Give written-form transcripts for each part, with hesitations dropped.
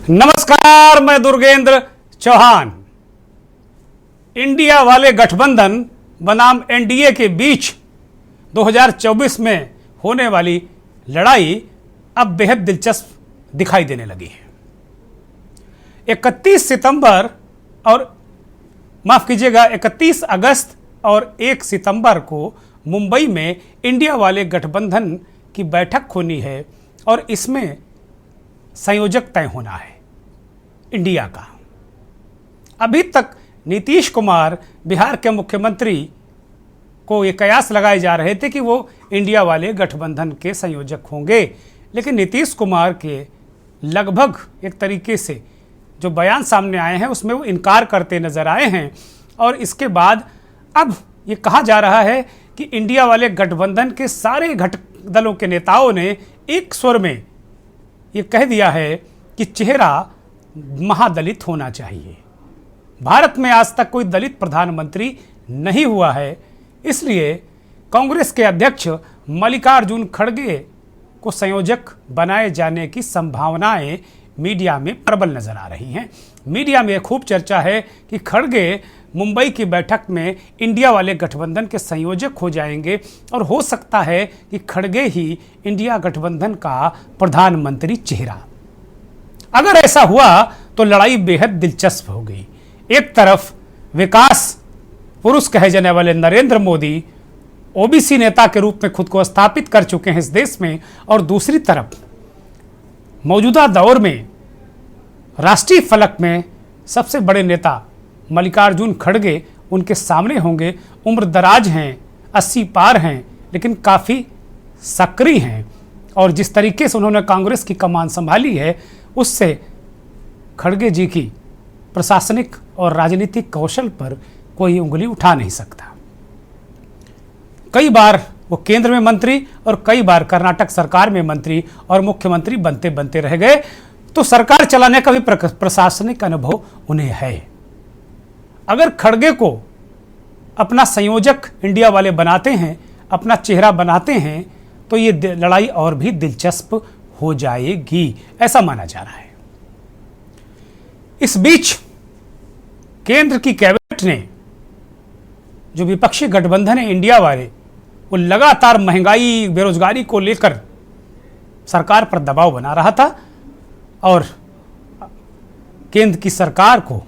नमस्कार, मैं दुर्गेंद्र चौहान। इंडिया वाले गठबंधन बनाम एनडीए के बीच 2024 में होने वाली लड़ाई अब बेहद दिलचस्प दिखाई देने लगी है। 31 सितंबर और माफ कीजिएगा 31 अगस्त और 1 सितंबर को मुंबई में इंडिया वाले गठबंधन की बैठक होनी है और इसमें संयोजक तय होना है इंडिया का। अभी तक नीतीश कुमार बिहार के मुख्यमंत्री को ये कयास लगाए जा रहे थे कि वो इंडिया वाले गठबंधन के संयोजक होंगे, लेकिन नीतीश कुमार के लगभग एक तरीके से जो बयान सामने आए हैं उसमें वो इनकार करते नजर आए हैं। और इसके बाद अब ये कहा जा रहा है कि इंडिया वाले गठबंधन के सारे घटक दलों के नेताओं ने एक स्वर में ये कह दिया है कि चेहरा महादलित होना चाहिए। भारत में आज तक कोई दलित प्रधानमंत्री नहीं हुआ है, इसलिए कांग्रेस के अध्यक्ष मल्लिकार्जुन खड़गे को संयोजक बनाए जाने की संभावनाएं मीडिया में प्रबल नजर आ रही हैं। मीडिया में खूब चर्चा है कि खड़गे मुंबई की बैठक में इंडिया वाले गठबंधन के संयोजक हो जाएंगे और हो सकता है कि खड़गे ही इंडिया गठबंधन का प्रधानमंत्री चेहरा। अगर ऐसा हुआ तो लड़ाई बेहद दिलचस्प हो गई। एक तरफ विकास पुरुष कहे जाने वाले नरेंद्र मोदी ओबीसी नेता के रूप में खुद को स्थापित कर चुके हैं इस देश में, और दूसरी तरफ मौजूदा दौर में राष्ट्रीय फलक में सबसे बड़े नेता मल्लिकार्जुन खड़गे उनके सामने होंगे। उम्र दराज हैं, 80 पार हैं, लेकिन काफ़ी सक्रिय हैं और जिस तरीके से उन्होंने कांग्रेस की कमान संभाली है उससे खड़गे जी की प्रशासनिक और राजनीतिक कौशल पर कोई उंगली उठा नहीं सकता। कई बार वो केंद्र में मंत्री और कई बार कर्नाटक सरकार में मंत्री और मुख्यमंत्री बनते बनते रह गए, तो सरकार चलाने का भी प्रशासनिक अनुभव उन्हें है। अगर खड़गे को अपना संयोजक इंडिया वाले बनाते हैं, अपना चेहरा बनाते हैं, तो ये लड़ाई और भी दिलचस्प हो जाएगी, ऐसा माना जा रहा है। इस बीच केंद्र की कैबिनेट ने जो विपक्षी गठबंधन है इंडिया वाले, वो लगातार महंगाई बेरोजगारी को लेकर सरकार पर दबाव बना रहा था और केंद्र की सरकार को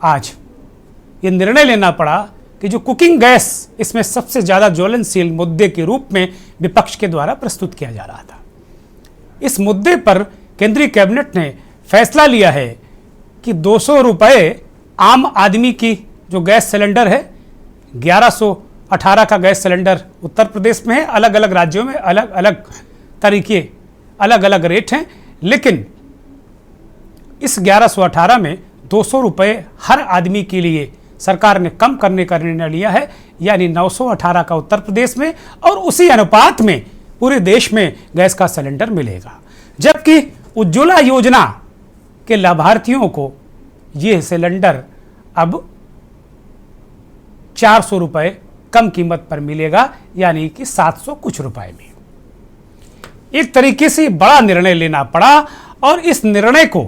आज ये निर्णय लेना पड़ा कि जो कुकिंग गैस इसमें सबसे ज़्यादा ज्वलनशील मुद्दे के रूप में विपक्ष के द्वारा प्रस्तुत किया जा रहा था, इस मुद्दे पर केंद्रीय कैबिनेट ने फैसला लिया है कि 200 रुपये आम आदमी की जो गैस सिलेंडर है, 1118 का गैस सिलेंडर उत्तर प्रदेश में है, अलग अलग राज्यों में अलग अलग तरीके अलग अलग रेट हैं, लेकिन इस 1118 में 200 रुपये हर आदमी के लिए सरकार ने कम करने का निर्णय लिया है, यानी 918 का उत्तर प्रदेश में और उसी अनुपात में पूरे देश में गैस का सिलेंडर मिलेगा। जबकि उज्ज्वला योजना के लाभार्थियों को यह सिलेंडर अब 400 रुपये कम कीमत पर मिलेगा, यानी कि 700 कुछ रुपए में। एक तरीके से बड़ा निर्णय लेना पड़ा और इस निर्णय को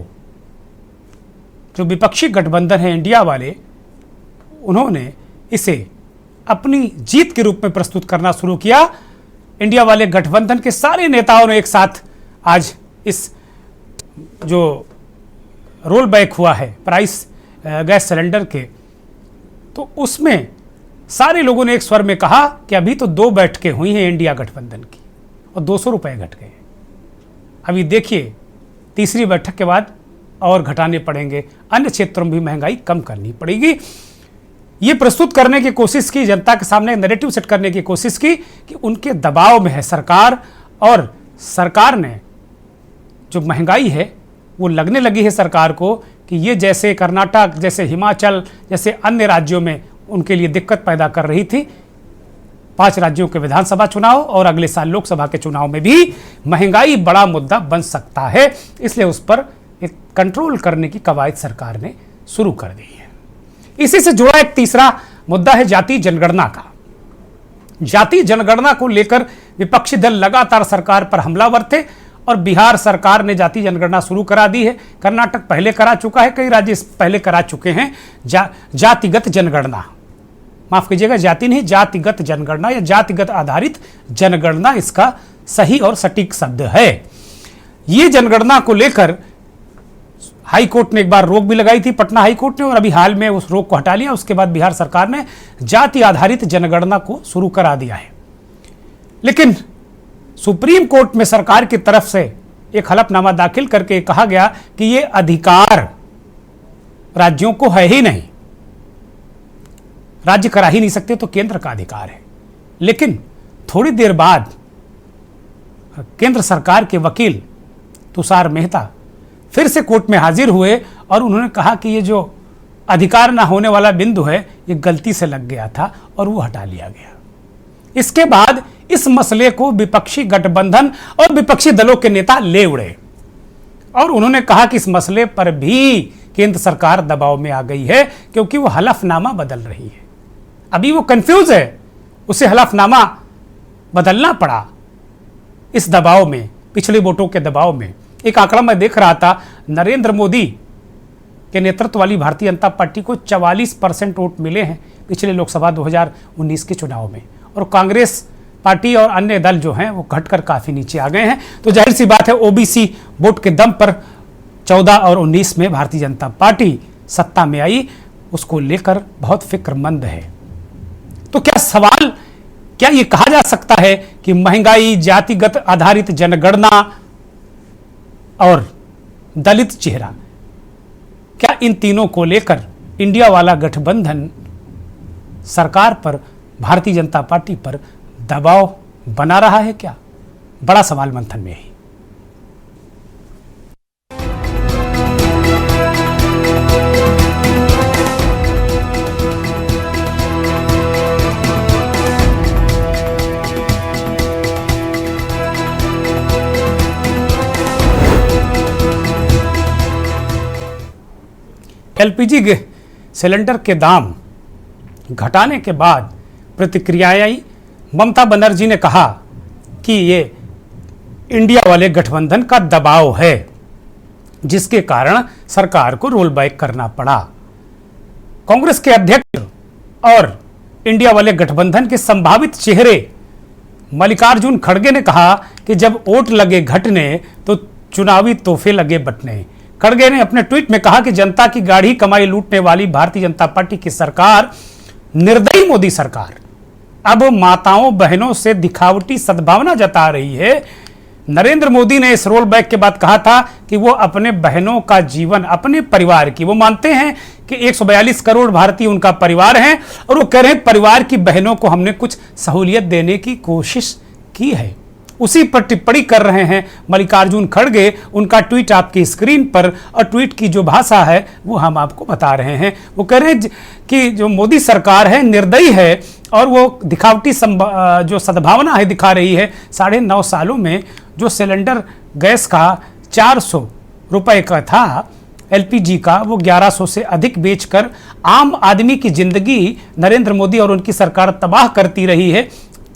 जो विपक्षी गठबंधन है इंडिया वाले, उन्होंने इसे अपनी जीत के रूप में प्रस्तुत करना शुरू किया। इंडिया वाले गठबंधन के सारे नेताओं ने एक साथ आज इस जो रोल बैक हुआ है प्राइस गैस सिलेंडर के, तो उसमें सारे लोगों ने एक स्वर में कहा कि अभी तो 2 बैठकें हुई हैं इंडिया गठबंधन की और 200 रुपये घट गए। अभी देखिए तीसरी बैठक के बाद और घटाने पड़ेंगे, अन्य क्षेत्रों में भी महंगाई कम करनी पड़ेगी। ये प्रस्तुत करने की कोशिश की, जनता के सामने नैरेटिव सेट करने की कोशिश की कि उनके दबाव में है सरकार, और सरकार ने जो महंगाई है वो लगने लगी है सरकार को कि ये जैसे कर्नाटक, जैसे हिमाचल, जैसे अन्य राज्यों में उनके लिए दिक्कत पैदा कर रही थी। 5 राज्यों के विधानसभा चुनाव और अगले साल लोकसभा के चुनाव में भी महंगाई बड़ा मुद्दा बन सकता है, इसलिए उस पर एक कंट्रोल करने की कवायद सरकार ने शुरू कर दी है। इसी से जुड़ा एक तीसरा मुद्दा है जाति जनगणना का। जाति जनगणना को लेकर विपक्षी दल लगातार सरकार पर हमलावर थे और बिहार सरकार ने जाति जनगणना शुरू करा दी है। कर्नाटक पहले करा चुका है, कई राज्य पहले करा चुके हैं जातिगत जनगणना। माफ कीजिएगा, जाति नहीं, जातिगत जनगणना या जातिगत आधारित जनगणना इसका सही और सटीक शब्द है। ये जनगणना को लेकर हाई कोर्ट ने एक बार रोक भी लगाई थी, पटना हाई कोर्ट ने, और अभी हाल में उस रोक को हटा लिया। उसके बाद बिहार सरकार ने जाति आधारित जनगणना को शुरू करा दिया है। लेकिन सुप्रीम कोर्ट में सरकार की तरफ से एक हलफनामा दाखिल करके कहा गया कि यह अधिकार राज्यों को है ही नहीं, राज्य करा ही नहीं सकते, तो केंद्र का अधिकार है। लेकिन थोड़ी देर बाद केंद्र सरकार के वकील तुषार मेहता फिर से कोर्ट में हाजिर हुए और उन्होंने कहा कि ये जो अधिकार ना होने वाला बिंदु है, ये गलती से लग गया था और वो हटा लिया गया। इसके बाद इस मसले को विपक्षी गठबंधन और विपक्षी दलों के नेता ले उड़े और उन्होंने कहा कि इस मसले पर भी केंद्र सरकार दबाव में आ गई है, क्योंकि वो हलफनामा बदल रही है। अभी वो कंफ्यूज है, उसे हलफनामा बदलना पड़ा इस दबाव में, पिछले वोटों के दबाव में। एक आंकड़ा मैं देख रहा था, नरेंद्र मोदी के नेतृत्व वाली भारतीय जनता पार्टी को 44% वोट मिले हैं पिछले लोकसभा 2019 के चुनाव में, और कांग्रेस पार्टी और अन्य दल जो हैं वो घटकर काफी नीचे आ गए हैं। तो जाहिर सी बात है, ओबीसी वोट के दम पर 14 और 19 में भारतीय जनता पार्टी सत्ता में आई, उसको लेकर बहुत फिक्रमंद है। तो क्या ये कहा जा सकता है कि महंगाई, जातिगत आधारित जनगणना और दलित चेहरा, क्या इन तीनों को लेकर इंडिया वाला गठबंधन सरकार पर, भारतीय जनता पार्टी पर दबाव बना रहा है? क्या बड़ा सवाल मंथन में है। एलपीजी सिलेंडर के दाम घटाने के बाद प्रतिक्रियाएं आई। ममता बनर्जी ने कहा कि ये इंडिया वाले गठबंधन का दबाव है, जिसके कारण सरकार को रोल बैक करना पड़ा। कांग्रेस के अध्यक्ष और इंडिया वाले गठबंधन के संभावित चेहरे मल्लिकार्जुन खड़गे ने कहा कि जब वोट लगे घटने तो चुनावी तोहफे लगे बंटने। खड़गे ने अपने ट्वीट में कहा कि जनता की गाढ़ी कमाई लूटने वाली भारतीय जनता पार्टी की सरकार, निर्दयी मोदी सरकार, अब माताओं बहनों से दिखावटी सद्भावना जता रही है। नरेंद्र मोदी ने इस रोल बैक के बाद कहा था कि वो अपने बहनों का जीवन, अपने परिवार की, वो मानते हैं कि 142 करोड़ भारतीय उनका परिवार हैं, और वो कह रहे हैं परिवार की बहनों को हमने कुछ सहूलियत देने की कोशिश की है। उसी पर टिप्पणी कर रहे हैं मल्लिकार्जुन खड़गे। उनका ट्वीट आपकी स्क्रीन पर, और ट्वीट की जो भाषा है वो हम आपको बता रहे हैं। वो कह रहे हैं कि जो मोदी सरकार है निर्दयी है और वो दिखावटी जो सद्भावना है दिखा रही है। 9.5 सालों में जो सिलेंडर गैस का 400 रुपए का था, एलपीजी का, वो 1100 से अधिक बेचकर आम आदमी की जिंदगी नरेंद्र मोदी और उनकी सरकार तबाह करती रही है।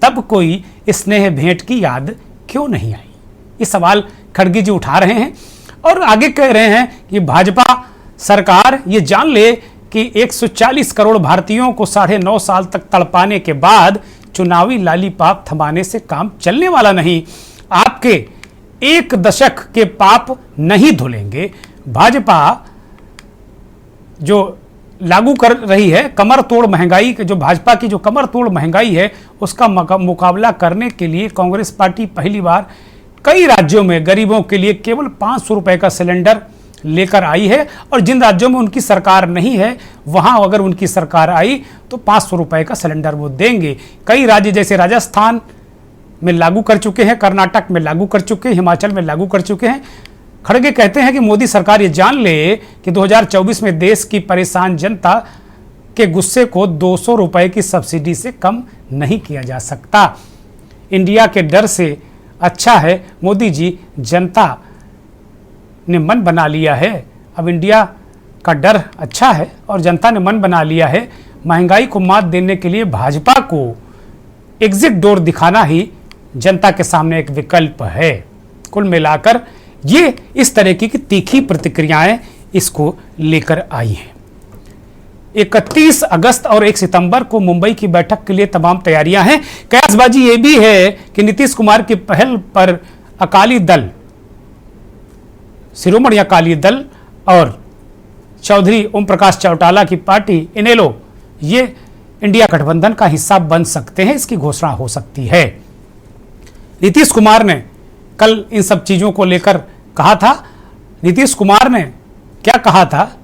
तब कोई स्नेह भेंट की याद क्यों नहीं आई? ये सवाल खड़गे जी उठा रहे हैं और आगे कह रहे हैं कि भाजपा सरकार ये जान ले कि 140 करोड़ भारतीयों को 9.5 साल तक तड़पाने के बाद चुनावी लालीपाप थमाने से काम चलने वाला नहीं। आपके 1 दशक के पाप नहीं धुलेंगे। भाजपा जो लागू कर रही है कमर तोड़ महंगाई, जो भाजपा की जो कमर तोड़ महंगाई है, उसका मुकाबला करने के लिए कांग्रेस पार्टी पहली बार कई राज्यों में गरीबों के लिए केवल 500 रुपए का सिलेंडर लेकर आई है। और जिन राज्यों में उनकी सरकार नहीं है, वहां अगर उनकी सरकार आई तो 500 रुपए का सिलेंडर वो देंगे। कई राज्य जैसे राजस्थान में लागू कर चुके हैं, कर्नाटक में लागू कर चुके हैं, हिमाचल में लागू कर चुके हैं। खड़गे कहते हैं कि मोदी सरकार ये जान ले कि 2024 में देश की परेशान जनता के गुस्से को 200 रुपए की सब्सिडी से कम नहीं किया जा सकता। इंडिया के डर से अच्छा है मोदी जी, जनता ने मन बना लिया है। अब इंडिया का डर अच्छा है और जनता ने मन बना लिया है। महंगाई को मात देने के लिए भाजपा को एग्जिट डोर दिखाना ही जनता के सामने एक विकल्प है। कुल मिलाकर ये इस तरह की तीखी प्रतिक्रियाएं इसको लेकर आई हैं। 31 अगस्त और 1 सितंबर को मुंबई की बैठक के लिए तमाम तैयारियां हैं। कयासबाजी ये भी है कि नीतीश कुमार की पहल पर अकाली दल, शिरोमणि अकाली दल और चौधरी ओम प्रकाश चौटाला की पार्टी इनेलो ये इंडिया गठबंधन का हिस्सा बन सकते हैं, इसकी घोषणा हो सकती है। नीतीश कुमार ने कल इन सब चीजों को लेकर कहा था। नीतीश कुमार ने क्या कहा था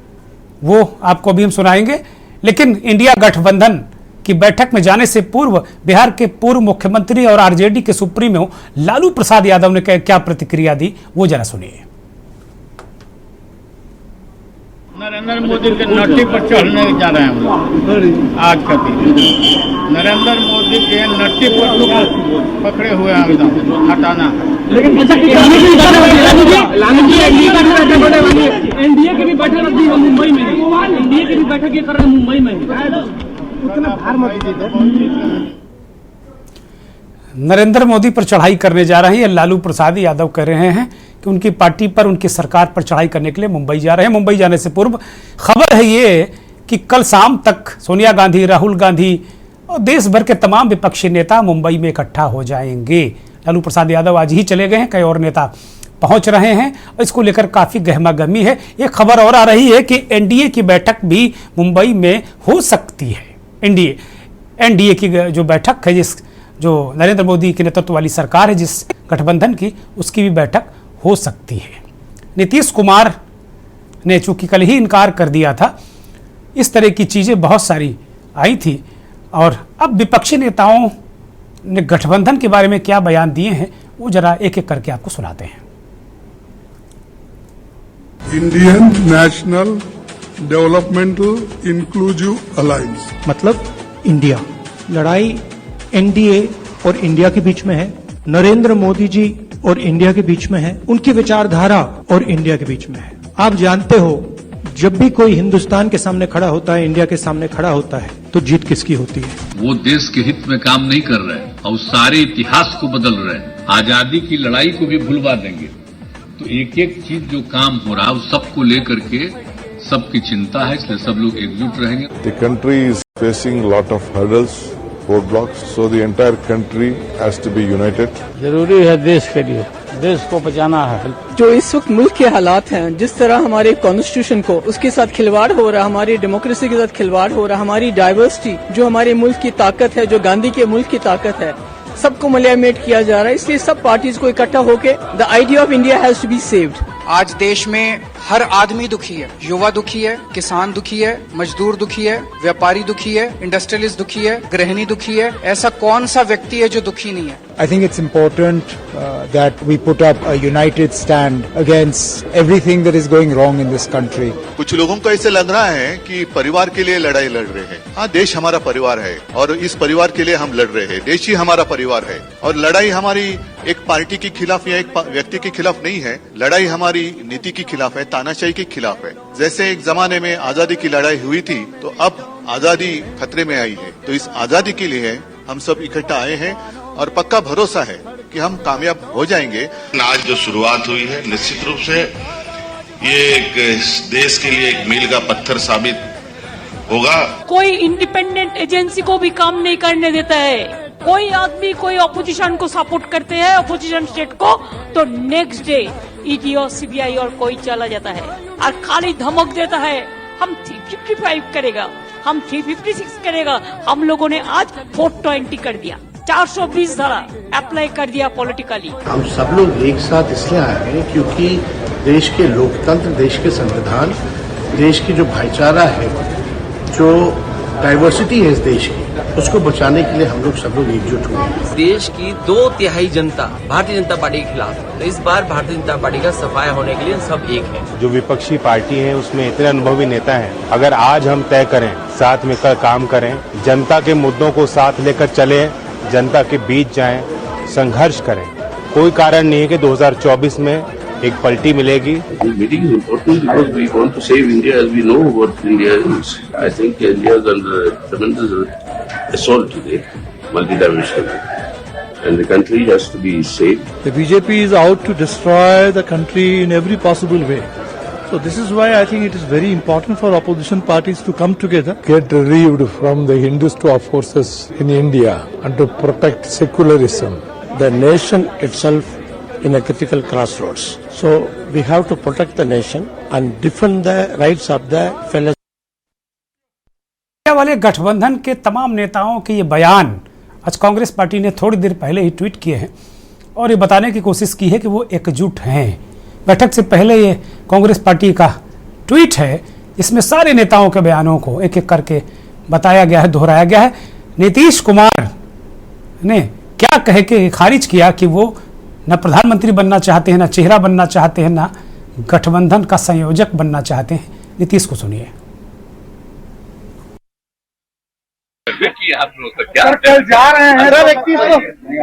वो आपको अभी हम सुनाएंगे, लेकिन इंडिया गठबंधन की बैठक में जाने से पूर्व बिहार के पूर्व मुख्यमंत्री और आरजेडी के सुप्रीमो लालू प्रसाद यादव ने क्या प्रतिक्रिया दी वो जरा सुनिए। नरेंद्र मोदी के नट्टी पर चढ़ने जा रहे हैं हम लोग आज का दिन। नरेंद्र मोदी के नट्टी पर पकड़े हुए हैं एकदम हटाना। लेकिन एनडीए की भी बैठक रखी है मुंबई में, एनडीए की भी बैठक ये कर रहे हैं मुंबई में। नरेंद्र मोदी पर चढ़ाई करने जा रहे हैं, लालू प्रसाद यादव कह रहे हैं कि उनकी पार्टी पर, उनकी सरकार पर चढ़ाई करने के लिए मुंबई जा रहे हैं। मुंबई जाने से पूर्व खबर है ये कि कल शाम तक सोनिया गांधी, राहुल गांधी और देश भर के तमाम विपक्षी नेता मुंबई में इकट्ठा हो जाएंगे। लालू प्रसाद यादव आज ही चले गए हैं, कई और नेता पहुंच रहे हैं और इसको लेकर काफी गहमागहमी है। ये खबर और आ रही है कि एनडीए की बैठक भी मुंबई में हो सकती है। एनडीए की जो बैठक है, जो नरेंद्र मोदी के नेतृत्व वाली सरकार है, जिस गठबंधन की, उसकी भी बैठक हो सकती है। नीतीश कुमार ने चूंकि कल ही इनकार कर दिया था, इस तरह की चीजें बहुत सारी आई थी और अब विपक्षी नेताओं ने गठबंधन के बारे में क्या बयान दिए हैं वो जरा एक एक करके आपको सुनाते हैं। Indian national developmental inclusive alliance मतलब इंडिया, लड़ाई एनडीए और इंडिया के बीच में है, नरेंद्र मोदी जी और इंडिया के बीच में है, उनकी विचारधारा और इंडिया के बीच में है। आप जानते हो जब भी कोई हिंदुस्तान के सामने खड़ा होता है, इंडिया के सामने खड़ा होता है, तो जीत किसकी होती है? वो देश के हित में काम नहीं कर रहे हैं और सारे इतिहास को बदल रहे हैं। आजादी की लड़ाई को भी भुलवा देंगे। तो एक एक चीज जो काम हो रहा है उस सबको लेकर के सबकी चिंता है, इसलिए सब लोग एकजुट रहेंगे। The country is facing lot of hurdles, roadblocks, so the entire country has to be united. जरूरी है देश के लिए, देश को बचाना है। जो इस वक्त मुल्क के हालात हैं, जिस तरह हमारे कॉन्स्टिट्यूशन को उसके साथ खिलवाड़ हो रहा, हमारी डेमोक्रेसी के साथ खिलवाड़ हो रहा, हमारी डाइवर्सिटी जो हमारे मुल्क की ताकत है, जो गांधी के मुल्क की ताकत है, सबको मलियामेट किया जा रहा है। इसलिए सब पार्टीज को इकट्ठा होकर the idea of India has to be saved. आज देश में हर आदमी दुखी है, युवा दुखी है, किसान दुखी है, मजदूर दुखी है, व्यापारी दुखी है, इंडस्ट्रियलिस्ट दुखी है, गृहिणी दुखी है। ऐसा कौन सा व्यक्ति है जो दुखी नहीं है? I think it's important that we put up a united stand against everything that is going wrong in this country. कुछ लोगों को ऐसे लग रहा है कि परिवार के लिए लड़ाई लड़ रहे हैं। हाँ, देश हमारा परिवार है और इस परिवार के लिए हम लड़ रहे हैं। देश ही हमारा परिवार है और लड़ाई हमारी एक पार्टी के खिलाफ या एक व्यक्ति के खिलाफ नहीं है। लड़ाई हमारी नीति के खिलाफ है, तानाशाही के खिलाफ है। जैसे एक जमाने में आजादी की लड़ाई हुई थी, तो अब आजादी खतरे में आई है। तो इस आजादी के लिए हम सब इकट्ठा आए हैं और पक्का भरोसा है कि हम कामयाब हो जाएंगे। आज जो शुरुआत हुई है, निश्चित रूप से ये एक देश के लिए एक मील का पत्थर साबित होगा। कोई इंडिपेंडेंट एजेंसी को भी काम नहीं करने देता है। कोई आदमी कोई ऑपोजिशन को सपोर्ट करते हैं, ऑपोजिशन स्टेट को, तो नेक्स्ट डे ईडी और सीबीआई और कोई चला जाता है और खाली धमक देता है हम 355 करेगा, हम 356 करेगा। हम लोगों ने आज 420 कर दिया, 420 धारा अप्लाई कर दिया पॉलिटिकली। हम सब लोग एक साथ इसलिए आए हैं क्योंकि देश के लोकतंत्र, देश के संविधान, देश की जो भाईचारा है, जो डाइवर्सिटी है इस देश की, उसको बचाने के लिए हम लोग सब लोग एकजुट हुए हैं। देश की 2/3 जनता भारतीय जनता पार्टी के खिलाफ, तो इस बार भारतीय जनता पार्टी का सफाया होने के लिए सब एक है। जो विपक्षी पार्टी है उसमें इतने अनुभवी नेता हैं, अगर आज हम तय करें, साथ में काम करें, जनता के मुद्दों को साथ लेकर चले, जनता के बीच जाएं, संघर्ष करें, कोई कारण नहीं है कि 2024 में एक पलटी मिलेगी। Meeting is important because we want to save India as we know what India is. I think India is under tremendous assault today, multidimensional. and the country has to be safe. The BJP is out to destroy the country in every possible way. So this is why I think it is very important for opposition parties to come together. Get relieved from the Hindutva forces in India and to protect secularism. The nation itself in a critical crossroads. So we have to protect the nation and defend the rights of the fellow. वाले गठबंधन के तमाम नेताओं के ये बयान आज Congress party ने थोड़ी देर पहले ही ट्वीट किए हैं और ये बताने की कोशिश की है कि वो एकजुट हैं। बैठक से पहले ये कांग्रेस पार्टी का ट्वीट है, इसमें सारे नेताओं के बयानों को एक एक करके बताया गया है, दोहराया गया है। नीतीश कुमार ने क्या कह के खारिज किया कि वो न प्रधानमंत्री बनना चाहते हैं, न चेहरा बनना चाहते हैं, न गठबंधन का संयोजक बनना चाहते हैं। नीतीश को सुनिए। सर कल जा रहे हैं सर 21 को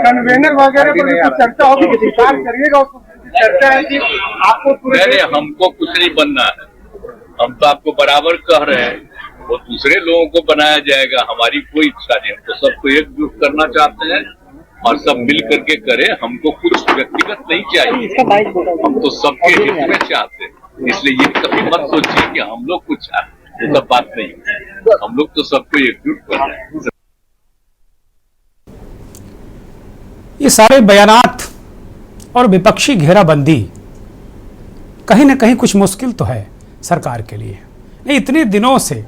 कन्वेनर वगैरह पर चर्चा होगी, विचार करिएगा उसको। चर्चा है कि आपको नहीं, हमको कुछ नहीं बनना है। हम तो आपको बराबर कह रहे हैं, वो दूसरे लोगों को बनाया जाएगा, हमारी कोई इच्छा नहीं। हम तो सबको एकजुट करना चाहते हैं और सब मिल करके करें। हमको कुछ व्यक्तिगत नहीं चाहिए, हम तो सबके हित में चाहते हैं। इसलिए ये कभी मत सोचिए कि हम लोग कुछ चाहते हैं, ये सब बात नहीं। हम लोग तो सबको एकजुट कर रहे हैं। ये सारे बयानात और विपक्षी घेराबंदी कहीं ना कहीं कुछ मुश्किल तो है सरकार के लिए। नहीं, इतने दिनों से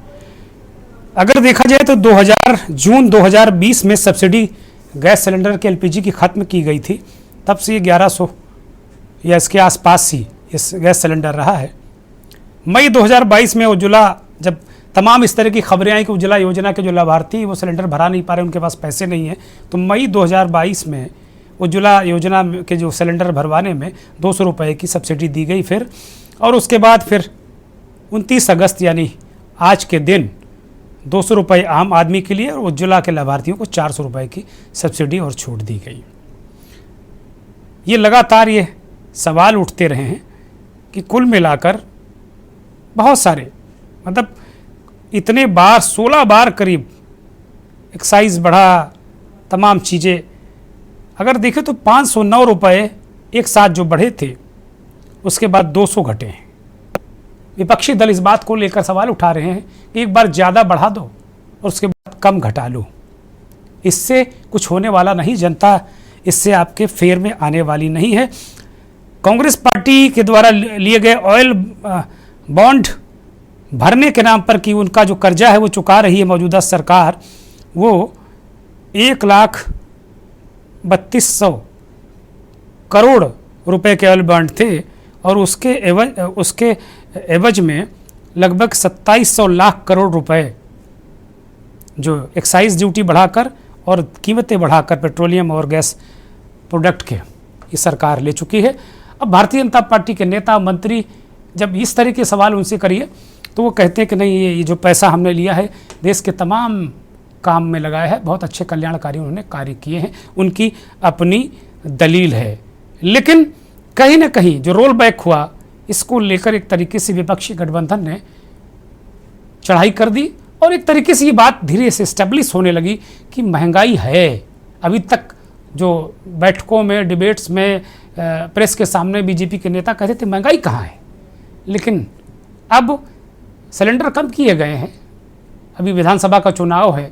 अगर देखा जाए तो जून 2020 में सब्सिडी गैस सिलेंडर के एलपीजी की खत्म की गई थी, तब से ये 1100 या इसके आसपास ही इस गैस सिलेंडर रहा है। मई 2022 में उज्ज्वला, जब तमाम इस तरह की खबरें आई कि उज्ज्वला योजना के जो लाभार्थी वो सिलेंडर भरा नहीं पा रहे, उनके पास पैसे नहीं है, तो मई 2022 में उज्ज्वला योजना के जो सिलेंडर भरवाने में 200 रुपये की सब्सिडी दी गई फिर, और उसके बाद फिर 29 अगस्त यानी आज के दिन 200 रुपये आम आदमी के लिए और उज्ज्वला के लाभार्थियों को 400 रुपये की सब्सिडी और छूट दी गई। ये लगातार ये सवाल उठते रहे हैं कि कुल मिलाकर बहुत सारे, मतलब इतने बार 16 बार करीब एक्साइज बढ़ा, तमाम चीज़ें अगर देखें तो 509 रुपये एक साथ जो बढ़े थे, उसके बाद 200 घटे हैं। विपक्षी दल इस बात को लेकर सवाल उठा रहे हैं कि एक बार ज़्यादा बढ़ा दो और उसके बाद कम घटा लो, इससे कुछ होने वाला नहीं, जनता इससे आपके फेर में आने वाली नहीं है। कांग्रेस पार्टी के द्वारा लिए गए ऑयल बॉन्ड भरने के नाम पर कि उनका जो कर्जा है वो चुका रही है मौजूदा सरकार, वो 1,32,000 करोड़ रुपए के ऑयल बॉन्ड थे और उसके एवज में लगभग 2700 लाख करोड़ रुपए जो एक्साइज ड्यूटी बढ़ाकर और कीमतें बढ़ाकर पेट्रोलियम और गैस प्रोडक्ट के ये सरकार ले चुकी है। अब भारतीय जनता पार्टी के नेता मंत्री जब इस तरह के सवाल उनसे करिए तो वो कहते हैं कि नहीं, ये जो पैसा हमने लिया है देश के तमाम काम में लगाया है, बहुत अच्छे कल्याणकारी उन्होंने कार्य किए हैं, उनकी अपनी दलील है। लेकिन कहीं ना कहीं जो रोल बैक हुआ, इसको लेकर एक तरीके से विपक्षी गठबंधन ने चढ़ाई कर दी और एक तरीके से ये बात धीरे से स्टेब्लिश होने लगी कि महंगाई है। अभी तक जो बैठकों में, डिबेट्स में, प्रेस के सामने बीजेपी के नेता कहते थे महंगाई कहाँ है, लेकिन अब सिलेंडर कम किए गए हैं। अभी विधानसभा का चुनाव है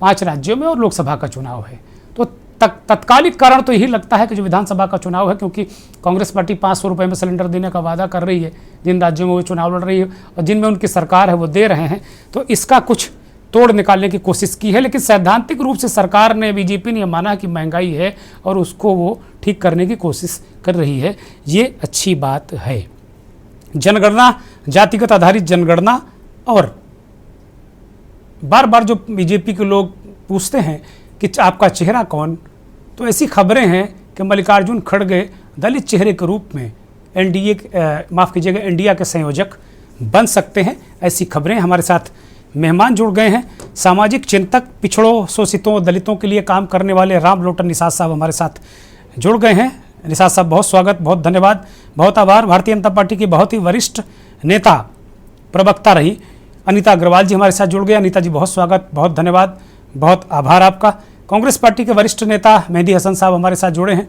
5 राज्यों में और लोकसभा का चुनाव है, तो तत्कालिक कारण तो यही लगता है कि जो विधानसभा का चुनाव है, क्योंकि कांग्रेस पार्टी 500 रुपये में सिलेंडर देने का वादा कर रही है, जिन राज्यों में वो चुनाव लड़ रही है और जिनमें उनकी सरकार है वो दे रहे हैं, तो इसका कुछ तोड़ निकालने की कोशिश की है। लेकिन सैद्धांतिक रूप से सरकार ने, बीजेपी ने माना कि महंगाई है और उसको वो ठीक करने की कोशिश कर रही है, ये अच्छी बात है। जनगणना, जातिगत आधारित जनगणना, और बार बार जो बीजेपी के लोग पूछते हैं कि आपका चेहरा कौन, तो ऐसी खबरें हैं कि मल्लिकार्जुन खड़गे दलित चेहरे के रूप में इंडिया के संयोजक बन सकते हैं। ऐसी खबरें, हमारे साथ मेहमान जुड़ गए हैं, सामाजिक चिंतक, पिछड़ों, शोषितों, दलितों के लिए काम करने वाले राम लोटन निषाद साहब हमारे साथ जुड़ गए हैं। निषाद साहब बहुत स्वागत, बहुत धन्यवाद, बहुत आभार। भारतीय जनता पार्टी की बहुत ही वरिष्ठ नेता, प्रवक्ता रही अनीता अग्रवाल जी हमारे साथ जुड़ गए। अनीता जी बहुत स्वागत, बहुत धन्यवाद, बहुत आभार आपका। कांग्रेस पार्टी के वरिष्ठ नेता मेहदी हसन साहब हमारे साथ जुड़े हैं।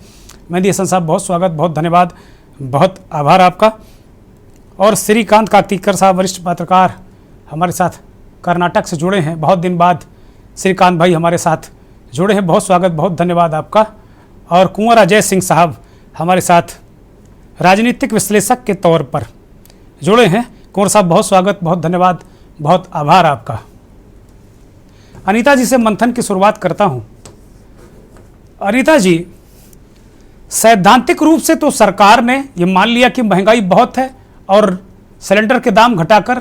मेहदी हसन साहब, बहुत स्वागत, बहुत धन्यवाद, बहुत आभार आपका। और श्रीकांत काकतीकर साहब, वरिष्ठ पत्रकार, हमारे साथ कर्नाटक से जुड़े हैं। बहुत दिन बाद श्रीकांत भाई हमारे साथ जुड़े हैं, बहुत स्वागत, बहुत धन्यवाद आपका। और कुंवर अजय सिंह साहब हमारे साथ राजनीतिक विश्लेषक के तौर पर जुड़े हैं। कुंवर साहब, बहुत स्वागत, बहुत धन्यवाद, बहुत आभार आपका। अनीता जी से मंथन की शुरुआत करता हूं। अनीता जी, सैद्धांतिक रूप से तो सरकार ने ये मान लिया कि महंगाई बहुत है और सिलेंडर के दाम घटाकर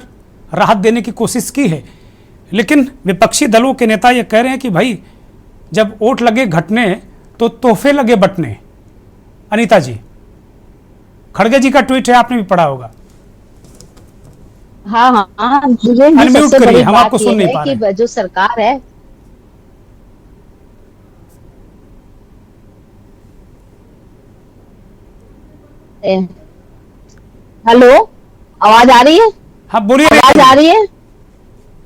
राहत देने की कोशिश की है, लेकिन विपक्षी दलों के नेता ये कह रहे हैं कि भाई जब वोट लगे घटने तो तोहफे लगे बंटने। अनीता जी, खड़गे जी का ट्वीट है, आपने भी पढ़ा होगा। हाँ, मुझे अनम्यूट करिए, हम आपको सुन नहीं पा रहे। कि जो सरकार है, हेलो, आवाज आ रही है? हाँ बोलिए। आवाज आ रही है?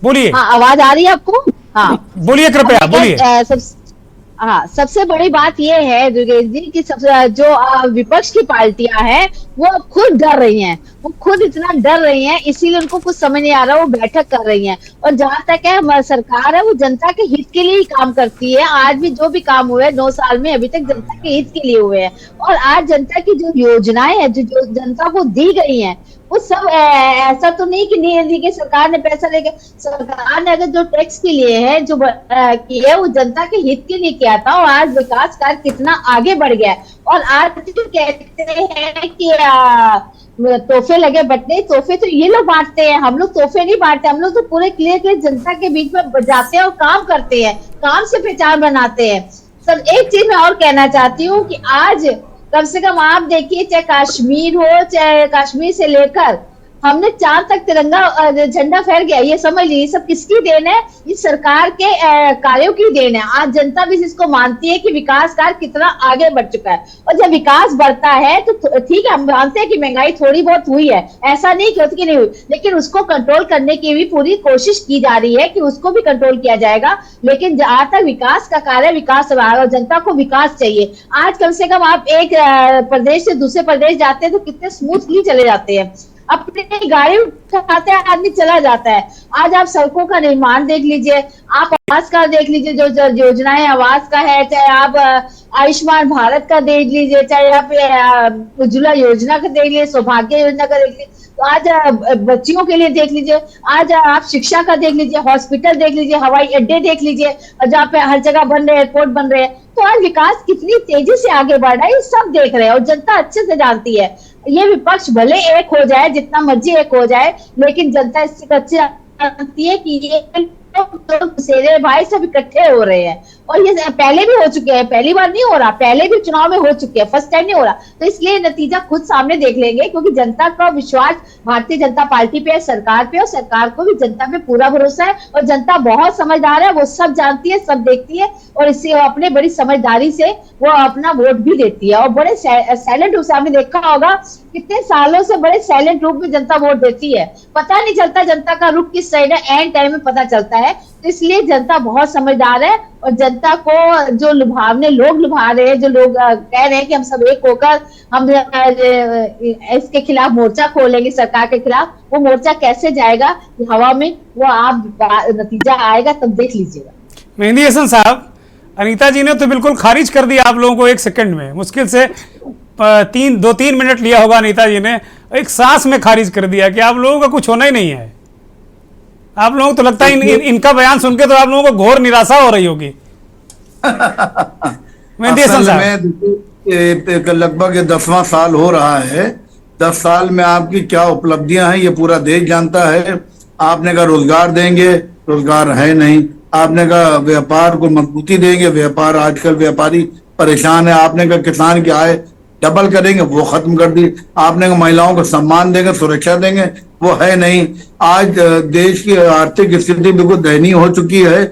बोलिए। हाँ, आवाज आ रही है आपको? हाँ बोलिए, कृपया बोलिए। हाँ, सबसे बड़ी बात यह है दुर्गेश जी कि जो विपक्ष की पार्टियां हैं वो अब खुद डर रही हैं, वो खुद इतना डर रही हैं, इसीलिए उनको कुछ समझ नहीं आ रहा, वो बैठक कर रही हैं। और जहां तक है हमारी सरकार है, वो जनता के हित के लिए ही काम करती है। आज भी जो भी काम हुए 9 साल में अभी तक जनता के हित के लिए हुए हैं। और आज जनता की जो योजनाएं हैं जो जनता को दी गई है, वो सब ऐसा तो नहीं कि नहीं दी कि सरकार ने पैसा लेके, सरकार ने अगर जो टैक्स के लिए है जो किया है वो जनता के हित के लिए किया था। और आज विकास कार्य कितना आगे बढ़ गया है। और आज जो कहते हैं कि तोहफे लगे बटने, तोहफे तो ये लोग बांटते हैं, हम लोग तोहफे नहीं बांटते। हम लोग तो पूरे क्लियर जनता के बीच में जाते हैं और काम करते हैं, काम से पहचान बनाते हैं। सर, एक चीज मैं और कहना चाहती हूँ कि आज कम से कम आप देखिए, चाहे कश्मीर हो, चाहे कश्मीर से लेकर हमने चांद तक तिरंगा झंडा फहर गया। ये समझ लीजिए सब किसकी देन है? इस सरकार के कार्यों की देन है। आज जनता भी इसको मानती है कि विकास कार्य कितना आगे बढ़ चुका है। और जब विकास बढ़ता है तो ठीक है, हम मानते हैं कि महंगाई थोड़ी बहुत हुई है, ऐसा नहीं कि नहीं हुई, लेकिन उसको कंट्रोल करने की भी पूरी कोशिश की जा रही है कि उसको भी कंट्रोल किया जाएगा। लेकिन जहां तक विकास का कार्य, विकास और जनता को विकास चाहिए। आज कम से कम आप एक प्रदेश से दूसरे प्रदेश जाते हैं तो कितने स्मूथली चले जाते हैं, अपनी गाड़ी उठाते हैं, आदमी चला जाता है। आज आप सड़कों का निर्माण देख लीजिए, आप आवास का देख लीजिए, जो योजनाएं आवास का है, चाहे आप आयुष्मान भारत का देख लीजिए, चाहे आप उज्ज्वला योजना का देख लीजिए, सौभाग्य योजना का देख लीजिए, तो आज बच्चियों के लिए देख लीजिए, आज आप शिक्षा का देख लीजिए, हॉस्पिटल देख लीजिए, हवाई अड्डे देख लीजिए, जहाँ पे हर जगह बन रहे, एयरपोर्ट बन रहे हैं। तो आज विकास कितनी तेजी से आगे बढ़ रहा है, ये सब देख रहे हैं और जनता अच्छे से जानती है। ये विपक्ष भले एक हो जाए, जितना मर्जी एक हो जाए, लेकिन जनता इससे अच्छी जानती है कि ये सेरे भाई सब इकट्ठे हो रहे हैं। और ये पहले भी हो चुके हैं, पहली बार नहीं हो रहा, पहले भी चुनाव में हो चुके हैं, फर्स्ट टाइम नहीं हो रहा। तो इसलिए नतीजा खुद सामने देख लेंगे, क्योंकि जनता का विश्वास भारतीय जनता पार्टी पे, सरकार पे, और सरकार को भी जनता पे पूरा भरोसा है। और जनता बहुत समझदार है, वो सब जानती है, सब देखती है, और इससे अपने बड़ी समझदारी से वो अपना वोट भी देती है। और बड़े साइलेंट रूप से आपने देखा होगा कितने सालों से बड़े साइलेंट रूप में जनता वोट देती है, पता नहीं चलता जनता का रुख किस साइड है, एंड टाइम में पता चलता है। तो इसलिए जनता बहुत समझदार है। और जनता को जो लुभावने लोग लुभा रहे हैं, जो लोग कह रहे हैं कि हम सब एक होकर हम इसके खिलाफ मोर्चा खोलेंगे, सरकार के खिलाफ, वो मोर्चा कैसे जाएगा हवा में, वो आप नतीजा आएगा तब देख लीजिएगा। मेहदी हसन साहब, अनीता जी ने तो बिल्कुल खारिज कर दिया आप लोगों को 1 सेकंड में, मुश्किल से 2-3 मिनट लिया होगा अनीता जी ने, एक सांस में खारिज कर दिया कि आप लोगों का कुछ होना ही नहीं है। आप लोगों को तो लगता है इनका बयान सुन के तो आप लोगों को घोर निराशा हो रही होगी। लगभग 10वां साल हो रहा है। 10 साल में आपकी क्या उपलब्धियां हैं ये पूरा देश जानता है। आपने कहा रोजगार देंगे, रोजगार है नहीं। आपने कहा व्यापार को मजबूती देंगे, व्यापार, आजकल व्यापारी परेशान है। आपने कहा किसान की आय डबल करेंगे, वो खत्म कर दी। आपने कहा महिलाओं को सम्मान देंगे, सुरक्षा देंगे, वो है नहीं। आज देश की आर्थिक स्थिति बिल्कुल दयनीय हो चुकी है,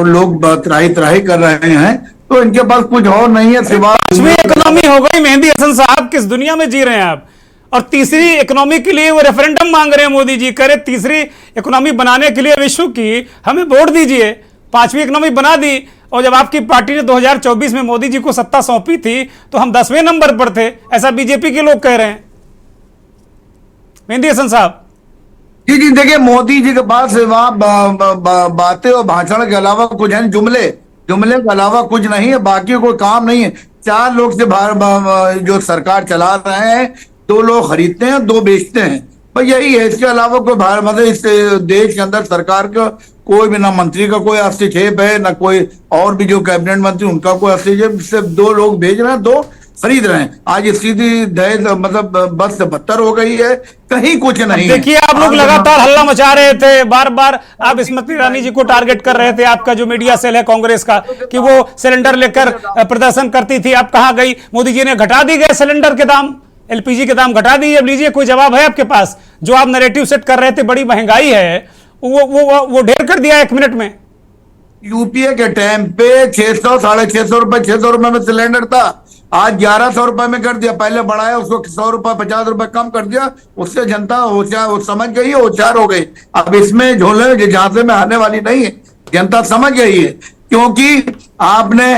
लोग त्राही त्राही कर रहे हैं, तो इनके पास कुछ और नहीं है सिवा इकोनॉमी हो गई। मेहदी हसन साहब, किस दुनिया में जी रहे हैं आप? और तीसरी इकोनॉमी के लिए वो रेफरेंडम मांग रहे हैं मोदी जी, करे तीसरी इकोनॉमी बनाने के लिए विश्व की हमें वोट दीजिए। 5वीं इकोनॉमी बना दी, और जब आपकी पार्टी ने 2024 में मोदी जी को सत्ता सौंपी थी तो हम 10वें नंबर पर थे, ऐसा बीजेपी के लोग कह रहे हैं। मेहंदी हसन साहब जी जी, देखिए मोदी जी के पास वहाँ बातें और भाषण के अलावा कुछ है, जुमले के अलावा कुछ नहीं है, बाकी कोई काम नहीं है। 4 लोग से जो सरकार चला रहे हैं, 2 लोग खरीदते हैं, 2 बेचते हैं, बस यही है। इसके अलावा कोई मतलब इस देश के अंदर सरकार का कोई भी ना मंत्री का कोई हस्तक्षेप है, ना कोई और भी जो कैबिनेट मंत्री उनका कोई हस्तक्षेप। सिर्फ 2 लोग भेज रहे हैं, 2 खरीद रहे हैं। आज स्थिति मतलब बस से बदतर हो गई है, कहीं कुछ नहीं। देखिए आप लोग लगातार हल्ला मचा रहे थे, बार बार आप स्मृति ईरानी जी को टारगेट कर रहे थे, आपका जो मीडिया सेल है कांग्रेस का, कि वो सिलेंडर लेकर प्रदर्शन करती थी। आप कहां गई? मोदी जी ने घटा दी गए सिलेंडर के दाम, एलपीजी के दाम घटा दिए। अब लीजिए, कोई जवाब है आपके पास? जो आप नैरेटिव सेट कर रहे थे बड़ी महंगाई है, वो ढेर कर दिया 1 मिनट में। यूपीए के टाइम पे 600 650 रुपए 600 रुपए में सिलेंडर था, आज 1100 रुपए में कर दिया। पहले बढ़ाया, उसको 100 रुपए 50 रुपए कम कर दिया, उससे जनता होशियार समझ गई, होशियार हो गई। अब इसमें झोले झांसे में आने वाली नहीं है, जनता समझ गई है। क्योंकि आपने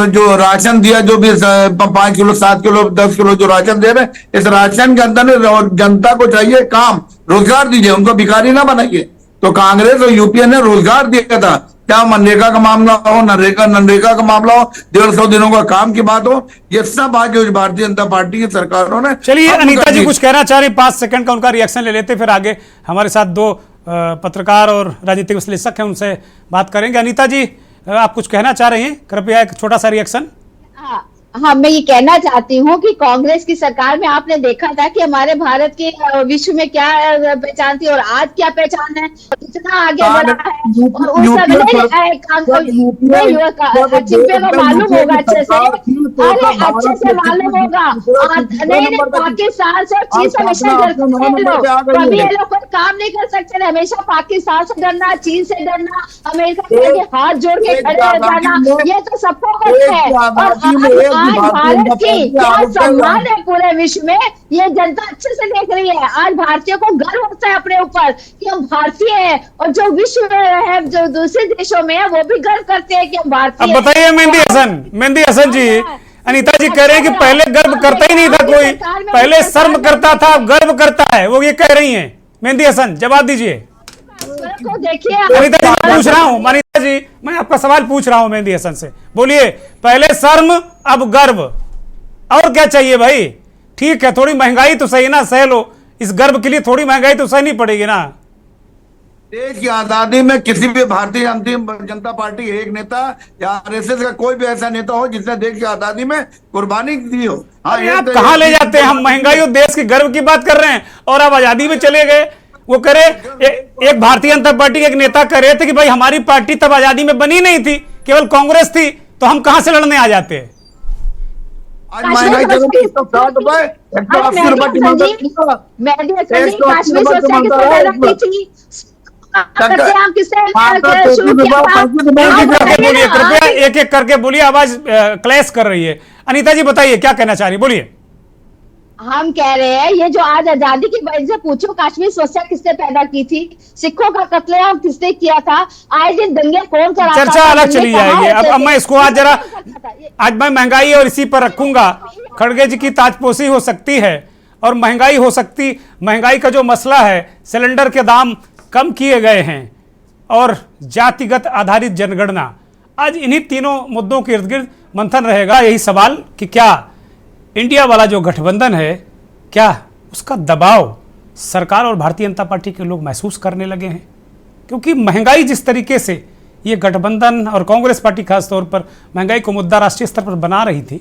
जो राशन दिया, जो भी 5 किलो 7 किलो 10 किलो जो राशन दे रहे हैं, इस राशन के अंदर जनता को चाहिए काम, रोजगार दीजिए, उनको भिखारी ना बनाइए। तो कांग्रेस और यूपीए ने रोजगार दिया था, क्या मनरेगा का मामला हो, नरेगा का मामला हो, 150 दिनों का काम की बात हो, ये सब आज भारतीय जनता पार्टी की सरकारों ने। चलिए अनीता जी कुछ कहना चाह रही, 5 सेकंड का उनका रिएक्शन ले लेते, फिर आगे हमारे साथ 2 पत्रकार और राजनीतिक विश्लेषक हैं, उनसे बात करेंगे। अनीता जी आप कुछ कहना चाह रही हैं, कृपया एक छोटा सा रिएक्शन। हाँ, मैं ये कहना चाहती हूँ कि कांग्रेस की सरकार में आपने देखा था कि हमारे भारत की विश्व में क्या पहचान थी और आज क्या पहचान है, कितना आगे बढ़ा है। और उस समय चिंपे को मालूम होगा अच्छे से, अरे अच्छे से मालूम होगा। नहीं, पाकिस्तान से चीज हमेशा डरते हैं लोग, कभी ये लोग कोई काम नहीं कर सकते, हमेशा पाकिस्तान से डरना, चीन से डरना, अमेरिका के हाथ जोड़ के खड़े हो जाना, ये तो सबको पता है। और आज भारत की क्या सम्मान है पूरे विश्व में, ये जनता अच्छे से देख रही है। आज भारतीयों को गर्व होता है अपने ऊपर कि हम भारतीय हैं, और जो विश्व में है, जो दूसरे देशों में है, वो भी गर्व करते हैं कि हम भारतीय। अब बताइए मेहंदी हसन जी, अनीता जी कह रहे हैं कि पहले गर्व करता ही नहीं था कोई, पहले शर्म करता था, अब गर्व करता है, वो ये कह रही हैं। मेहंदी हसन जवाब दीजिए। देखिए अनीता जी मैं पूछ रहा हूँ, अनीता जी मैं आपका सवाल पूछ रहा हूँ मेहंदी हसन से, बोलिए पहले शर्म अब गर्व, और क्या चाहिए भाई? ठीक है, थोड़ी महंगाई तो सही ना, सह लो, इस गर्व के लिए थोड़ी महंगाई तो सहनी पड़ेगी ना। देश की आजादी में किसी भी भारतीय जनता पार्टी एक नेता या आरएसएस का कोई भी ऐसा नेता हो जिसने देश की आजादी में कुर्बानी दी हो। हाँ, आप कहाँ ले जाते हैं? हम महंगाई और देश की गर्व की बात कर रहे हैं और आप आजादी में चले गए। वो करे एक भारतीय जनता पार्टी के एक नेता कह रहे थे कि भाई हमारी पार्टी तब आजादी में बनी नहीं थी, केवल कांग्रेस थी, तो हम कहां से लड़ने आ जाते हैं? आज महंगाई 160 रुपए 180 बोलिए कृपया, एक एक करके बोलिए, आवाज क्लैश कर रही है। अनीता जी बताइए क्या कहना चाह रही, बोलिए। हम कह रहे हैं ये जो आज आजादी की वजह से पूछो कश्मीर समस्या किसने पैदा की थी, सिखों का कत्लेआम किसने किया था, आए दिन दंगे कौन कराता था, चर्चा अलग चली जाएगी। अब मैं इसको आज जरा आज मैं महंगाई और इसी पर रखूंगा। खड़गे जी की ताजपोशी हो सकती है और महंगाई हो सकती, महंगाई का जो मसला है, सिलेंडर के दाम कम किए गए हैं और जातिगत आधारित जनगणना, आज इन्हीं तीनों मुद्दों के इर्द गिर्द मंथन रहेगा। यही सवाल कि क्या इंडिया वाला जो गठबंधन है, क्या उसका दबाव सरकार और भारतीय जनता पार्टी के लोग महसूस करने लगे हैं? क्योंकि महंगाई जिस तरीके से ये गठबंधन और कांग्रेस पार्टी खासतौर पर महंगाई को मुद्दा राष्ट्रीय स्तर पर बना रही थी,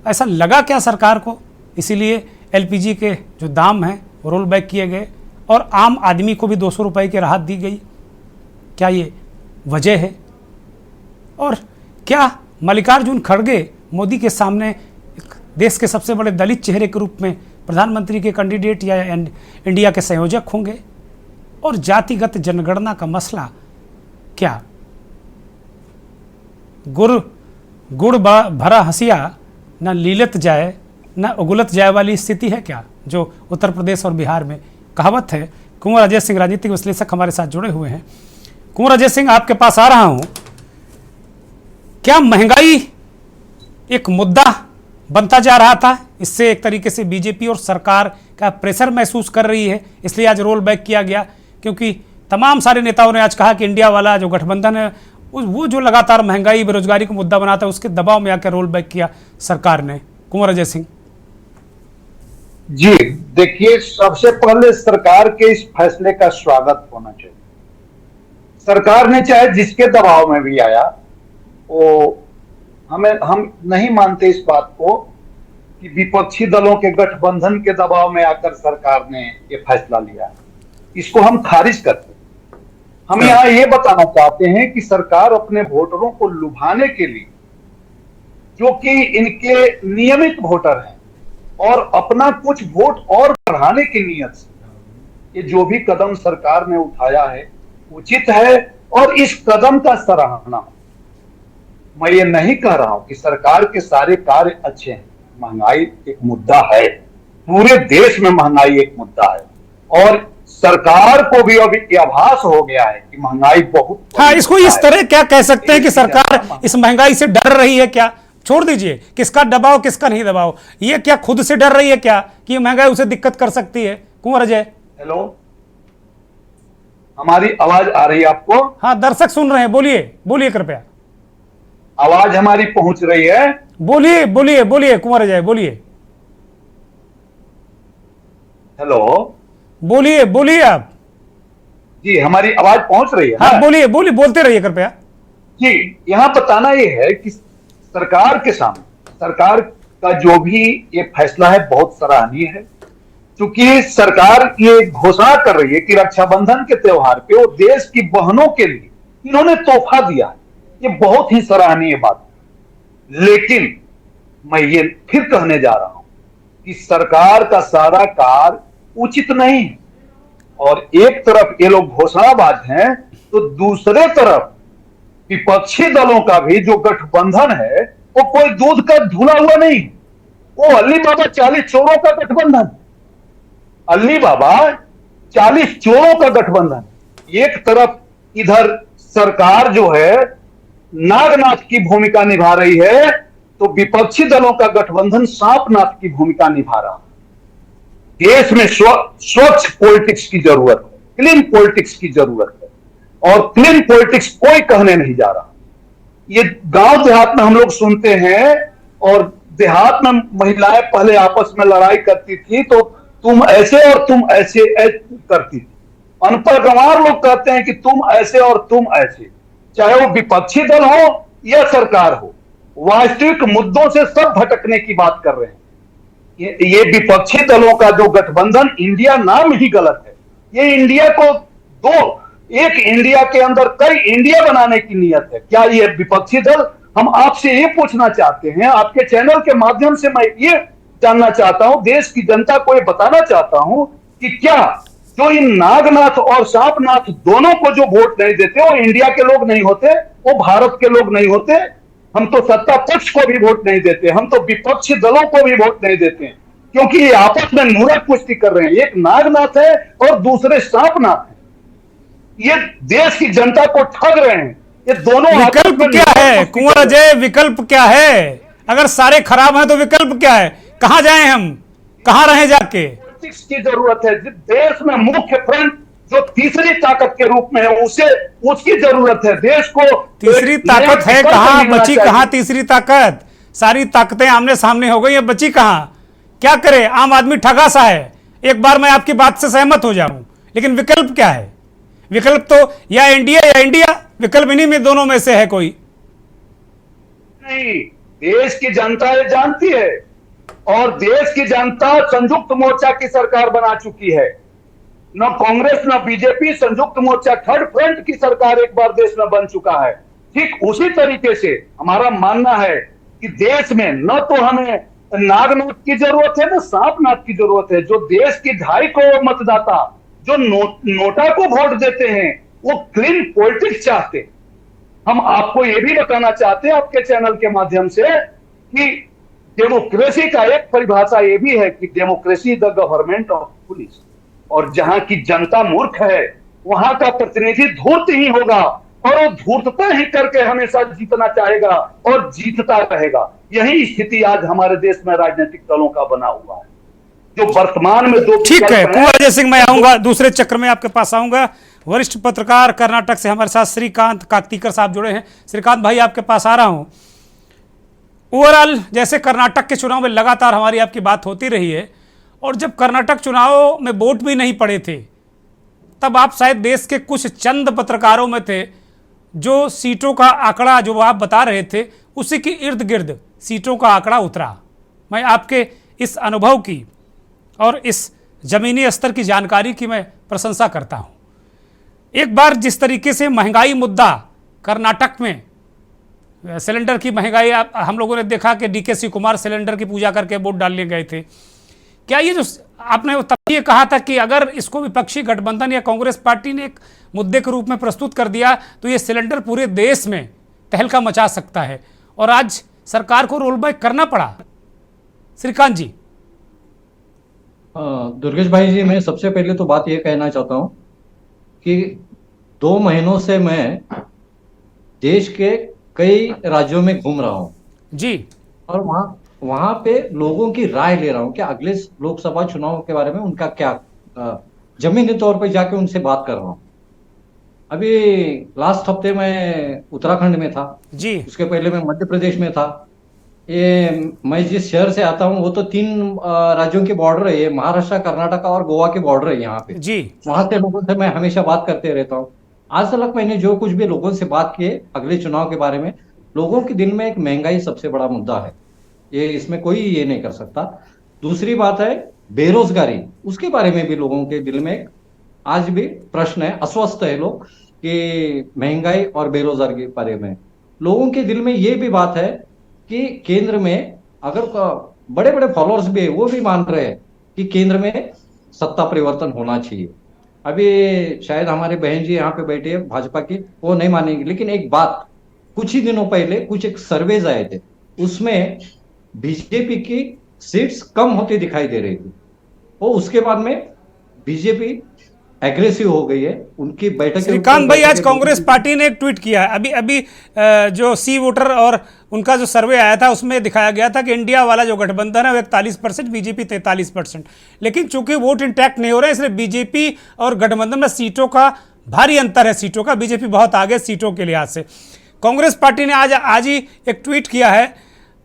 ऐसा लगा क्या सरकार को? इसीलिए एलपीजी के जो दाम हैं वो रोल बैक किए गए और आम आदमी को भी 200 रुपये की राहत दी गई। क्या ये वजह है? और क्या मल्लिकार्जुन खड़गे मोदी के सामने देश के सबसे बड़े दलित चेहरे के रूप में प्रधानमंत्री के कैंडिडेट या इंडिया के संयोजक होंगे? और जातिगत जनगणना का मसला क्या गुड़ भरा हंसिया न लीलत जाए न उगलत जाए वाली स्थिति है क्या, जो उत्तर प्रदेश और बिहार में कहावत है? कुंवर अजय सिंह राजनीतिक विश्लेषक हमारे साथ जुड़े हुए हैं। कुंवर अजय सिंह आपके पास आ रहा हूं। क्या महंगाई एक मुद्दा बनता जा रहा था? इससे एक तरीके से बीजेपी और सरकार का प्रेशर महसूस कर रही है, इसलिए आज रोल बैक किया गया, क्योंकि तमाम सारे नेताओं ने आज कहा कि इंडिया वाला जो गठबंधन है वो जो लगातार महंगाई बेरोजगारी को मुद्दा बनाता है, उसके दबाव में आकर रोल बैक किया सरकार ने। कुंवर अजय सिंह जी, देखिए, सबसे पहले सरकार के इस फैसले का स्वागत होना चाहिए। सरकार ने चाहे जिसके दबाव में भी आया, वो हम नहीं मानते इस बात को कि विपक्षी दलों के गठबंधन के दबाव में आकर सरकार ने ये फैसला लिया। इसको हम खारिज करते हैं। हम यहाँ ये बताना चाहते हैं कि सरकार अपने वोटरों को लुभाने के लिए, जो कि इनके नियमित वोटर हैं, और अपना कुछ वोट और बढ़ाने की नीयत से ये जो भी कदम सरकार ने उठाया है उचित है, और इस कदम का सराहना। मैं ये नहीं कह रहा हूं कि सरकार के सारे कार्य अच्छे हैं। महंगाई एक मुद्दा है, पूरे देश में महंगाई एक मुद्दा है, और सरकार को भी अभी आभास हो गया है कि महंगाई बहुत। हाँ, इसको इस तरह क्या कह सकते हैं कि सरकार इस महंगाई से डर रही है क्या? छोड़ दीजिए किसका दबाव किसका नहीं दबाव, ये क्या खुद से डर रही है क्या कि ये महंगाई उसे दिक्कत कर सकती है? कुंवर अजय, हेलो, हमारी आवाज आ रही है आपको? हाँ, दर्शक सुन रहे हैं, बोलिए बोलिए, कृपया आवाज हमारी पहुंच रही है? बोलिए बोलिए बोलिए कुंवर अजय, बोलिए। हेलो, बोलिए बोलिए आप। जी, हमारी आवाज पहुंच रही है? हाँ, बोलिए बोलिए, बोलते रहिए कृपया। जी, यहां बताना यह है कि सरकार के सामने सरकार का जो भी ये फैसला है बहुत सराहनीय है, क्योंकि सरकार ये घोषणा कर रही है कि रक्षाबंधन के त्योहार पे वो देश की बहनों के लिए इन्होंने तोहफा दिया है। ये बहुत ही सराहनीय बात है। लेकिन मैं ये फिर कहने जा रहा हूं कि सरकार का सारा कार्य उचित नहीं है, और एक तरफ ये लोग घोषणाबाज हैं तो दूसरे तरफ विपक्षी दलों का भी जो गठबंधन है वो कोई दूध का धुला हुआ नहीं, वो अली बाबा 40 चोरों का गठबंधन, अली बाबा 40 चोरों का गठबंधन। एक तरफ इधर सरकार जो है नागनाथ की भूमिका निभा रही है, तो विपक्षी दलों का गठबंधन सांपनाथ की भूमिका निभा रहा है। देश में स्वच्छ पॉलिटिक्स की जरूरत है, क्लीन पॉलिटिक्स की जरूरत है, और क्लीन पॉलिटिक्स कोई कहने नहीं जा रहा। ये गांव देहात में हम लोग सुनते हैं, और देहात में महिलाएं पहले आपस में लड़ाई करती थी तो तुम ऐसे और तुम ऐसे करती थी। अनपढ़ गंवार लोग कहते हैं कि तुम ऐसे और तुम ऐसे, चाहे वो विपक्षी दल हो या सरकार हो, वास्तविक मुद्दों से सब भटकने की बात कर रहे हैं। ये विपक्षी दलों का जो गठबंधन, इंडिया नाम ही गलत है। ये इंडिया को एक इंडिया के अंदर कई इंडिया बनाने की नियत है। क्या ये विपक्षी दल, हम आपसे ये पूछना चाहते हैं, आपके चैनल के माध्यम से मैं ये जानना चाहता हूं, देश की जनता को ये बताना चाहता हूं कि क्या जो इन नागनाथ और सांपनाथ दोनों को जो वोट नहीं देते वो इंडिया के लोग नहीं होते, वो भारत के लोग नहीं होते? हम तो सत्ता पक्ष को भी वोट नहीं देते, हम तो विपक्षी दलों को भी वोट नहीं देते, क्योंकि ये आपस में नूरत कुश्ती कर रहे हैं। एक नागनाथ है और दूसरे सांपनाथ है। ये देश की जनता को ठग रहे हैं। ये दोनों विकल्प क्या है कुंवर अजय? विकल्प क्या है? अगर सारे खराब हैं तो विकल्प क्या है? कहां जाएं हम, कहां रहें जाके? की जरूरत है। देश में मुख्य फ्रंट जो तीसरी ताकत के रूप में है, उसकी जरूरत है। देश को तीसरी ताकत है कहां? बची कहां तीसरी ताकत? सारी ताकतें आमने सामने हो गई, बची कहां? क्या करे? आम आदमी ठगा सा है। एक बार मैं आपकी बात से सहमत हो जाऊं, लेकिन विकल्प क्या है? विकल्प तो या एनडीए या इंडिया, विकल्प इन्हीं में दोनों में से है कोई नहीं। देश की जनता ये जानती है, और देश की जनता संयुक्त मोर्चा की सरकार बना चुकी है। न कांग्रेस न बीजेपी, संयुक्त मोर्चा थर्ड फ्रंट की सरकार एक बार देश में बन चुका है। ठीक उसी तरीके से हमारा मानना है कि देश में न तो हमें नागनाथ की जरूरत है न सांपनाथ की जरूरत है। जो देश की 2.5 करोड़ मतदाता जो नोटा को वोट देते हैं, वो क्लीन पॉलिटिक्स चाहते हैं। हम आपको ये भी बताना चाहते हैं आपके चैनल के माध्यम से कि डेमोक्रेसी का एक परिभाषा ये भी है कि democracy the government of police, और जहां की जनता मूर्ख है वहां का प्रतिनिधि धूर्त ही होगा, और वो धूर्तता ही करके हमेशा जीतना चाहेगा और जीतता रहेगा। यही स्थिति आज हमारे देश में राजनीतिक दलों का बना हुआ है, जो वर्तमान में दो ठीक है। कुंवर अजय सिंह, मैं आऊंगा दूसरे चक्र में, आपके पास आऊंगा। वरिष्ठ पत्रकार कर्नाटक से हमारे साथ श्रीकांत काकतीकर साहब जुड़े हैं। श्रीकांत भाई, आपके पास आ रहा हूं। ओवरऑल जैसे कर्नाटक के चुनाव में लगातार हमारी आपकी बात होती रही है, और जब कर्नाटक चुनाव में वोट भी नहीं पड़े थे तब आप शायद देश के कुछ चंद पत्रकारों में थे जो सीटों का आंकड़ा जो आप बता रहे थे उसी के इर्द गिर्द सीटों का आंकड़ा उतरा। मैं आपके इस अनुभव की और इस जमीनी स्तर की जानकारी की मैं प्रशंसा करता हूं। एक बार जिस तरीके से महंगाई मुद्दा कर्नाटक में, सिलेंडर की महंगाई, हम लोगों ने देखा कि डीके शिवकुमार सिलेंडर की पूजा करके वोट डालने गए थे। क्या ये जो आपने तब ये कहा था कि अगर इसको विपक्षी गठबंधन या कांग्रेस पार्टी ने एक मुद्दे के रूप में प्रस्तुत कर दिया तो ये सिलेंडर पूरे देश में तहलका मचा सकता है, और आज सरकार को रोल बैक करना पड़ा? श्रीकांत जी। दुर्गेश भाई जी, मैं सबसे पहले तो बात ये कहना चाहता हूं कि 2 महीनों से मैं देश के कई राज्यों में घूम रहा हूं जी, और वहां पे लोगों की राय ले रहा हूं कि अगले लोकसभा चुनाव के बारे में उनका क्या, जमीनी तौर पर जाके उनसे बात कर रहा हूं। अभी लास्ट हफ्ते मैं उत्तराखंड में था जी, उसके पहले मैं मध्य प्रदेश में था। ये मैं जिस शहर से आता हूँ वो तो 3 राज्यों की बॉर्डर है, ये महाराष्ट्र, कर्नाटक और गोवा की बॉर्डर है यहाँ पे जी। वहां से लोगों से मैं हमेशा बात करते रहता हूँ। आज तक मैंने जो कुछ भी लोगों से बात किए अगले चुनाव के बारे में, लोगों के दिल में एक महंगाई सबसे बड़ा मुद्दा है, ये इसमें कोई ये नहीं कर सकता। दूसरी बात है बेरोजगारी, उसके बारे में भी लोगों के दिल में आज भी प्रश्न है, अस्वस्थ है लोग कि महंगाई और बेरोजगारी के बारे में। लोगों के दिल में ये भी बात है कि केंद्र में अगर बड़े बड़े फॉलोअर्स भी है वो भी मान रहे हैं कि केंद्र में सत्ता परिवर्तन होना चाहिए। अभी शायद हमारे बहन जी यहाँ पे बैठे हैं भाजपा की, वो नहीं मानेंगे, लेकिन एक बात, कुछ ही दिनों पहले कुछ एक सर्वेज आए थे, उसमें बीजेपी की सीट्स कम होती दिखाई दे रही थी, और उसके बाद में बीजेपी एग्रेसिव हो गई है उनकी बैठक। श्रीकांत भाई, आज कांग्रेस पार्टी ने एक ट्वीट किया है, अभी जो सी वोटर और उनका जो सर्वे आया था उसमें दिखाया गया था कि इंडिया वाला जो गठबंधन है वो 41%, बीजेपी 43%, लेकिन चूंकि वोट इंटैक्ट नहीं हो रहा है इसलिए बीजेपी और गठबंधन में सीटों का भारी अंतर है, सीटों का बीजेपी बहुत आगे सीटों के लिहाज से। कांग्रेस पार्टी ने आज ही एक ट्वीट किया है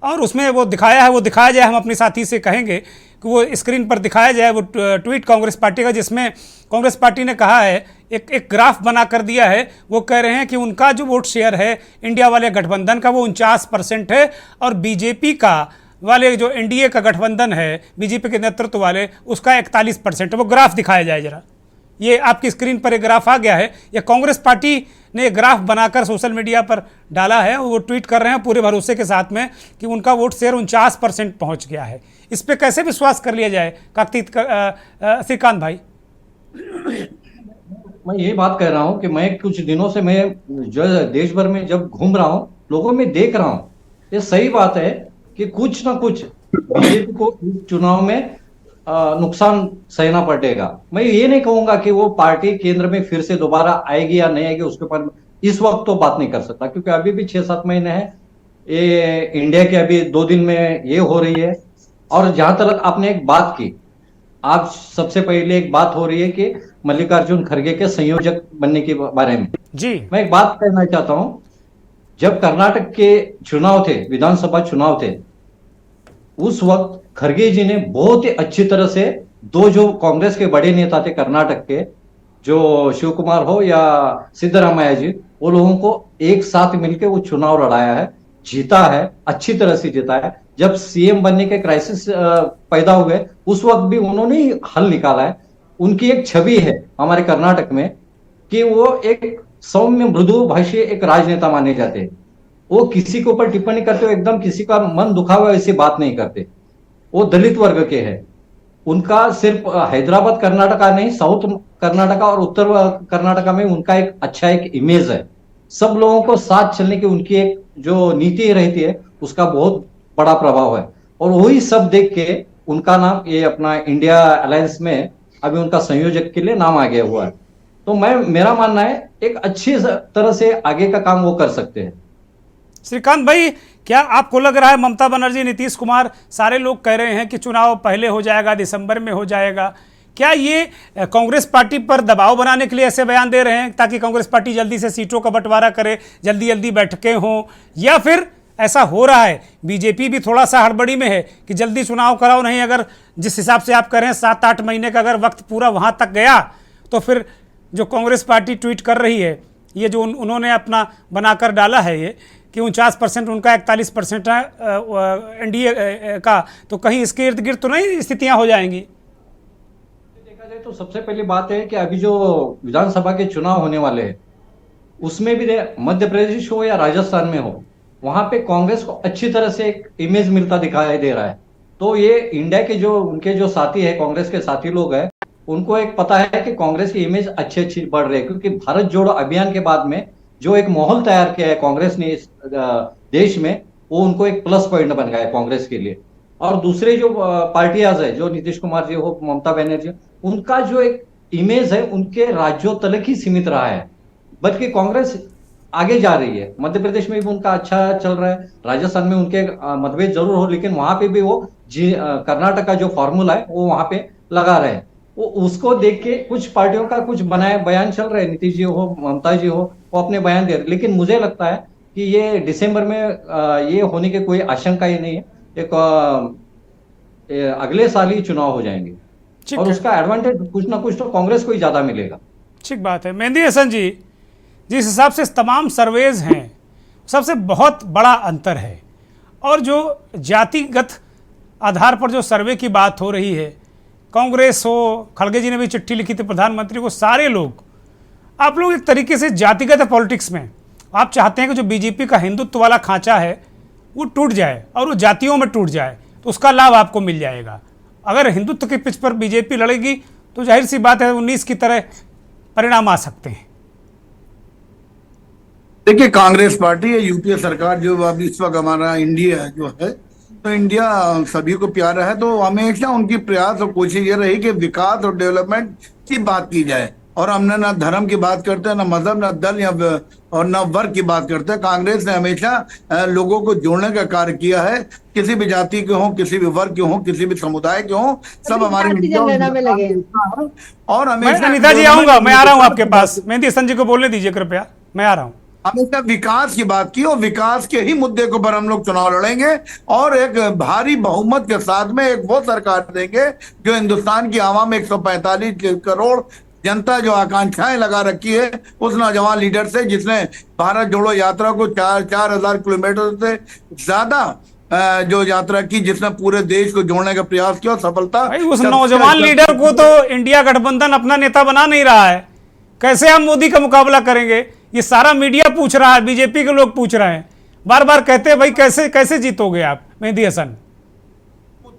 और उसमें वो दिखाया है, वो दिखाया जाए, हम अपने साथी से कहेंगे कि वो स्क्रीन पर दिखाया जाए वो ट्वीट कांग्रेस पार्टी का, जिसमें कांग्रेस पार्टी ने कहा है, एक ग्राफ बना कर दिया है। वो कह रहे हैं कि उनका जो वोट शेयर है इंडिया वाले गठबंधन का वो 49% है, और बीजेपी का वाले जो एनडीए का गठबंधन है बीजेपी के नेतृत्व वाले उसका 41% है। वो ग्राफ दिखाया जाए जरा, ये आपकी स्क्रीन पर एक ग्राफ आ गया है, ये कांग्रेस पार्टी ने ग्राफ बनाकर सोशल मीडिया पर डाला है। वो ट्वीट कर रहे हैं पूरे भरोसे के साथ में कि उनका वोट शेयर 49% पहुंच गया है। इस पे कैसे विश्वास कर लिया जाए श्रीकांत भाई? मैं ये बात कह रहा हूं कि मैं कुछ दिनों से मैं जो देश भर में जब घूम रहा हूं, लोगों में देख रहा हूं, ये सही बात है कि कुछ ना कुछ बीजेपी को चुनाव में नुकसान सहना पड़ेगा। मैं ये नहीं कहूंगा कि वो पार्टी केंद्र में फिर से दोबारा आएगी या नहीं आएगी, उसके ऊपर इस वक्त तो बात नहीं कर सकता, क्योंकि अभी भी 6-7 महीने हैं। ये इंडिया के अभी 2 दिन में ये हो रही है। और जहां तक आपने एक बात की, आप सबसे पहले एक बात हो रही है कि मल्लिकार्जुन खड़गे के संयोजक बनने के बारे में जी, मैं एक बात कहना चाहता हूं। जब कर्नाटक के चुनाव थे, विधानसभा चुनाव थे, उस वक्त खड़गे जी ने बहुत ही अच्छी तरह से 2 जो कांग्रेस के बड़े नेता थे कर्नाटक के, जो शिव कुमार हो या सिद्धरामैया जी, वो लोगों को एक साथ मिलकर वो चुनाव लड़ाया है, जीता है, अच्छी तरह से जीता है। जब सीएम बनने के क्राइसिस पैदा हुए उस वक्त भी उन्होंने ही हल निकाला है। उनकी एक छवि है हमारे कर्नाटक में कि वो एक सौम्य मृदु भाषी एक राजनेता माने जाते हैं। वो किसी के ऊपर टिप्पणी करते हुए एकदम किसी का मन दुखा हुआ ऐसी बात नहीं करते। वो दलित वर्ग के हैं। उनका सिर्फ हैदराबाद कर्नाटका नहीं, साउथ कर्नाटका और उत्तर कर्नाटका में उनका एक अच्छा एक इमेज है। सब लोगों को साथ चलने की उनकी एक जो नीति रहती है उसका बहुत बड़ा प्रभाव है। और वही सब देख के उनका नाम ये अपना इंडिया अलायंस में अभी उनका संयोजक के लिए नाम आ गया हुआ है। तो मेरा मानना है एक अच्छी तरह से आगे का काम वो कर सकते हैं। श्रीकांत भाई, क्या आपको लग रहा है ममता बनर्जी, नीतीश कुमार, सारे लोग कह रहे हैं कि चुनाव पहले हो जाएगा, दिसंबर में हो जाएगा, क्या ये कांग्रेस पार्टी पर दबाव बनाने के लिए ऐसे बयान दे रहे हैं ताकि कांग्रेस पार्टी जल्दी से सीटों का बंटवारा करे, जल्दी जल्दी बैठकें हों, या फिर ऐसा हो रहा है बीजेपी भी थोड़ा सा हड़बड़ी में है कि जल्दी चुनाव कराओ, नहीं अगर जिस हिसाब से आप कह रहे हैं 7-8 महीने का अगर वक्त पूरा वहां तक गया तो फिर जो कांग्रेस पार्टी ट्वीट कर रही है, ये जो उन्होंने अपना बनाकर डाला है ये कि 49% उनका 41% है एनडीए का, तो कहीं इसके इर्द गिर्द तो नहीं स्थितियां हो जाएंगी? देखा जाए तो सबसे पहली बात है कि अभी जो विधानसभा के चुनाव होने वाले हैं उसमें भी मध्य प्रदेश हो या राजस्थान में हो, वहां पे कांग्रेस को अच्छी तरह से एक इमेज मिलता दिखाई दे रहा है। तो ये इंडिया के जो उनके जो साथी है, कांग्रेस के साथी लोग हैं, उनको एक पता है कि कांग्रेस की इमेज अच्छी बढ़ रही है, क्योंकि भारत जोड़ो अभियान के बाद में जो एक माहौल तैयार किया है कांग्रेस ने इस देश में, वो उनको एक प्लस पॉइंट बन गया है कांग्रेस के लिए। और दूसरे जो पार्टियां है, जो नीतीश कुमार जी हो, ममता बनर्जी, उनका जो एक इमेज है उनके राज्यों तक ही सीमित रहा है, बल्कि कांग्रेस आगे जा रही है। मध्य प्रदेश में भी उनका अच्छा चल रहा है, राजस्थान में उनके मतभेद जरूर हो, लेकिन वहां पे भी वो कर्नाटक का जो फॉर्मूला है वो वहां पे लगा रहे हैं। वो उसको देख के कुछ पार्टियों का कुछ बनाए बयान चल रहे हैं, नीतीश जी हो, ममता जी हो, वो अपने बयान दे रहे हैं, लेकिन मुझे लगता है कि ये दिसंबर में ये होने की कोई आशंका ही नहीं है। एक अगले साल ही चुनाव हो जाएंगे और उसका एडवांटेज कुछ ना कुछ तो कांग्रेस को ही ज्यादा मिलेगा। ठीक बात है। मेहंदी हसन जी, जिस हिसाब से तमाम सर्वेज हैं सबसे बहुत बड़ा अंतर है, और जो जातिगत आधार पर जो सर्वे की बात हो रही है, कांग्रेस हो, खड़गे जी ने भी चिट्ठी लिखी थी प्रधानमंत्री को, सारे लोग, आप लोग एक तरीके से जातिगत पॉलिटिक्स में आप चाहते हैं कि जो बीजेपी का हिंदुत्व वाला खांचा है वो टूट जाए और वो जातियों में टूट जाए, तो उसका लाभ आपको मिल जाएगा। अगर हिंदुत्व के पिच पर बीजेपी लड़ेगी तो जाहिर सी बात है 19 की तरह परिणाम आ सकते हैं। देखिए, कांग्रेस पार्टी या यूपीए सरकार जो अभी इस वक्त हमारा इंडिया जो है, तो इंडिया सभी को प्यारा है, तो हमेशा उनकी प्रयास और कोशिश ये रही कि विकास और डेवलपमेंट की बात की जाए, और हमने ना धर्म की बात करते हैं, ना मजहब, ना दल या और ना वर्ग की बात करते हैं। कांग्रेस ने हमेशा लोगों को जोड़ने का कार्य किया है, किसी भी जाति के हों, किसी भी वर्ग के हों, किसी भी समुदाय के हों, सब हमारे और हमेशा। अनिता जी आऊंगा, मैं आ रहा हूं आपके पास, मेहंदी हसन जी को बोलने दीजिए कृपया, मैं आ रहा हूं। हमेशा विकास की बात की और विकास के ही मुद्दे के ऊपर हम लोग चुनाव लड़ेंगे और एक भारी बहुमत के साथ में एक वो सरकार देंगे जो हिंदुस्तान की आवाम 145 करोड़ जनता जो आकांक्षाएं लगा रखी है उस नौजवान लीडर से, जिसने भारत जोड़ो यात्रा को 4,000 किलोमीटर से ज्यादा जो यात्रा की, जिसने पूरे देश को जोड़ने का प्रयास किया, सफलता। उस नौजवान लीडर को तो इंडिया गठबंधन अपना नेता बना नहीं रहा है, कैसे हम मोदी का मुकाबला करेंगे? ये सारा मीडिया पूछ रहा है, बीजेपी के लोग पूछ रहे हैं, बार बार कहते हैं भाई कैसे कैसे जीतोगे आप? मेहंदी हसन,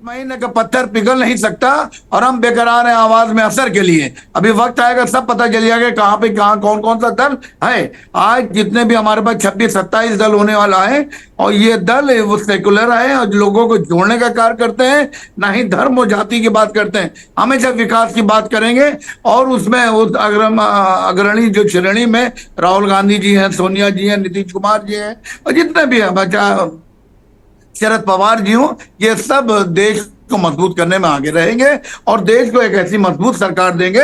महीने का पत्थर पिघल नहीं सकता और हम बेकरार हैं आवाज में असर के लिए। अभी वक्त आएगा, सब पता चल जाएगा कहाँ पे कहाँ कौन कौन सा दल है। आज जितने भी हमारे पास 26-27 दल होने वाला है, और ये दल वो सेकुलर है और लोगों को जोड़ने का कार्य करते हैं, ना ही धर्म और जाति की बात करते हैं। हमेशा विकास की बात करेंगे और उसमें उस अग्रणी जो श्रेणी में राहुल गांधी जी हैं, सोनिया जी हैं, नीतीश कुमार जी हैं, और जितने भी है, बचा शरद पवार जी हो, ये सब देश को मजबूत करने में आगे रहेंगे और देश को एक ऐसी मजबूत सरकार देंगे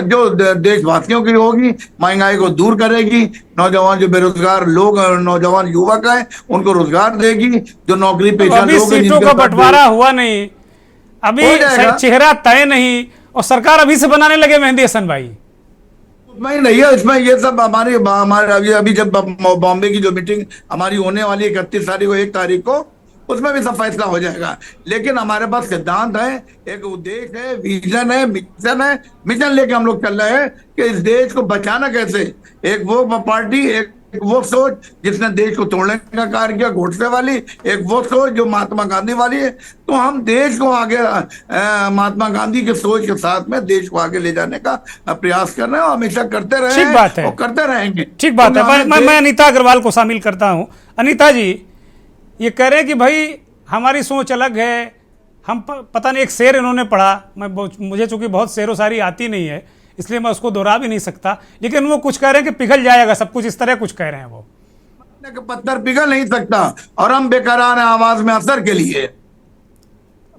जो देशवासियों की होगी, महंगाई को दूर करेगी, नौजवान जो बेरोजगार लोग, नौजवान युवक हैं, उनको रोजगार देगी, जो नौकरी पेशा लोग। सीटों का बंटवारा हुआ नहीं, अभी चेहरा तय नहीं और सरकार अभी से बनाने लगे मेहंदी हसन भाई। नहीं है इसमें, ये सब हमारे अभी जब बॉम्बे की जो मीटिंग हमारी होने वाली है 31 तारीख को, 1 तारीख को, उसमें भी सब फैसला हो जाएगा। लेकिन हमारे पास सिद्धांत है, एक उद्देश्य है, विजन है, मिशन लेके हम लोग चल रहे हैं कि इस देश को बचाना कैसे। एक वो पार्टी, एक वो सोच जिसने देश को तोड़ने का कार्य किया, गोडसे वाली, एक वो सोच जो महात्मा गांधी वाली है। तो हम देश को आगे महात्मा गांधी के सोच के साथ में देश को आगे ले जाने का प्रयास कर रहे हैं और हमेशा करते रहे। ठीक बात है, और करते रहेंगे। ठीक बात है। मैं अनीता अग्रवाल को शामिल करता हूं। अनीता जी, ये कह रहे हैं कि भाई हमारी सोच अलग है, हम पता नहीं, एक शेर इन्होंने पढ़ा, मुझे चूंकि बहुत शेरो शायरी आती नहीं है, इसलिए मैं उसको दोहरा भी नहीं सकता, लेकिन वो कुछ कह रहे हैं कि पिघल जाएगा सब कुछ, इस तरह कुछ कह रहे हैं वो। पत्थर पिघल नहीं सकता और हम बेकरार हैं आवाज में असर के लिए।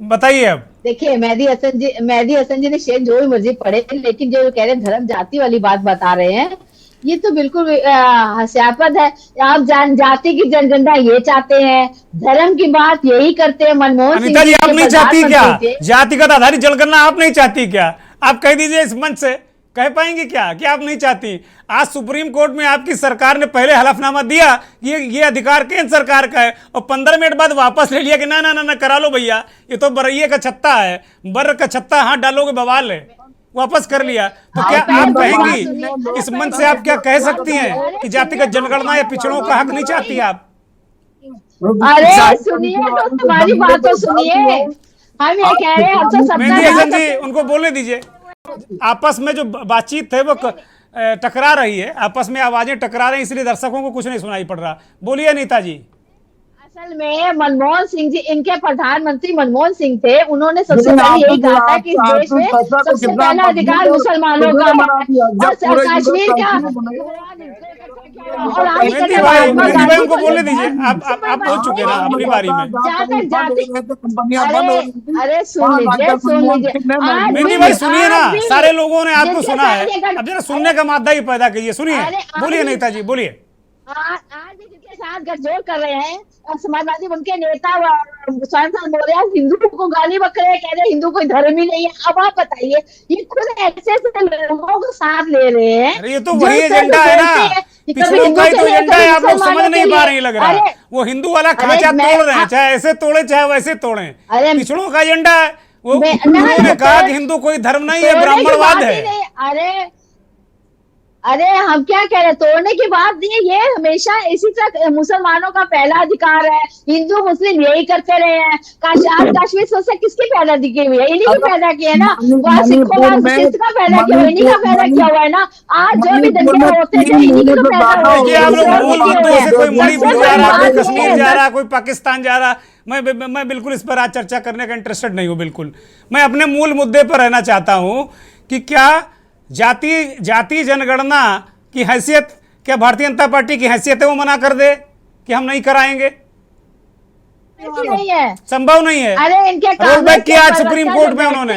बताइए अब। देखिए मेहदी हसन जी ने शेर जो भी मर्जी पढ़े, लेकिन जो कह रहे हैं धर्म जाति वाली बात बता रहे हैं, ये तो बिल्कुल हास्यास्पद है। आप जाति की जनगणना ये चाहते हैं, धर्म की बात यही करते हैं। मनमोहन सिंह अनिता जी, आप नहीं चाहती क्या जातिगत आधारित जनगणना? आप नहीं चाहती क्या? आप कह दीजिए इस मंच से, कह पाएंगे क्या कि आप नहीं चाहती? आज सुप्रीम कोर्ट में आपकी सरकार ने पहले हलफनामा दिया ये अधिकार केंद्र सरकार का है, और 15 मिनट बाद वापस ले लिया कि ना ना ना ना करा लो भैया, ये तो बरैये का छत्ता है, बर का छत्ता हाथ डालोगे बवाल है, वापस कर लिया। तो क्या आप कहेंगी इस मंच से, आप क्या कह सकती हैं कि जातिगत जनगणना या पिछड़ों का हक नहीं चाहती आप? अरे सुनिए तो तुम्हारी बात तो सुनिए, हम ये कह रहे हैं हम तो मेहदी हसन जी उनको बोलने दीजिए। आपस में जो बातचीत है वो टकरा रही है, आपस में आवाजें टकरा रही हैं, इसलिए दर्शकों को कुछ नहीं सुनाई पड़ रहा। बोलिए अनीता जी। असल में मनमोहन सिंह जी, इनके प्रधानमंत्री मनमोहन सिंह थे, उन्होंने सबसे पहले यही कहा था कि इस देश में सबसे पहला अधिकार मुसलमानों का और कश्मीर का। और भाई उनको बोलने दीजिए, आप पहुंच चुके ना अपनी बारी में। अरे सुन लीजिए मेहदी भाई, सुनिए ना, सारे लोगों ने आपको सुना है, अब जरा सुनने का मादा ही पैदा कीजिए। सुनिए, बोलिए अनीता जी, बोलिए। आज भी जिनके साथ गठजोड़ कर रहे हैं समाजवादी, उनके नेता स्वयं बोल रहे हैं हिंदू को गाली बक रहे हैं, कह रहे हिंदू कोई धर्म ही नहीं है। अब आप बताइए, ये खुद ऐसे लोगों को साथ ले रहे हैं। अरे ये तो वही एजेंडा है ना, पिछड़ों का ही तो एजेंडा है, आप लोग समझ नहीं पा रहे, लग रहा है वो हिंदू वाला खांचा तोड़ रहे हैं, चाहे ऐसे तोड़े चाहे वैसे तोड़े। पिछड़ों का एजेंडा है वो, उन्होंने कहा कि हिंदू कोई धर्म नहीं है, ब्राह्मणवाद है। अरे हम क्या कह रहे हैं, तोड़ने की बात नहीं है, ये हमेशा इसी तरह मुसलमानों का पहला अधिकार है, हिंदू मुस्लिम यही करते रहे हैं। कश्मीर समस्या किसकी पैदा की हुई है? इन्हीं की पैदा की है ना, वहाँ सिखों का किसका पैदा किया हुआ, इन्हीं का पैदा किया हुआ है ना। आज जो भी दंगे होते हैं इन्हीं का पैदा हुआ है। आप लोग मूल मुद्दों से, कोई मणिपुर जा रहा, कोई कश्मीर जा रहा, कोई पाकिस्तान जा रहा, मैं बिल्कुल इस पर आज चर्चा करने का इंटरेस्टेड नहीं हूँ। बिल्कुल मैं अपने मूल मुद्दे पर रहना चाहता हूँ कि क्या जाति जनगणना की हैसियत, क्या भारतीय जनता पार्टी की हैसियत है वो मना कर दे कि हम नहीं कराएंगे? नहीं है, संभव नहीं है। अरे इनके रोल बैक किया आज सुप्रीम कोर्ट में उन्होंने,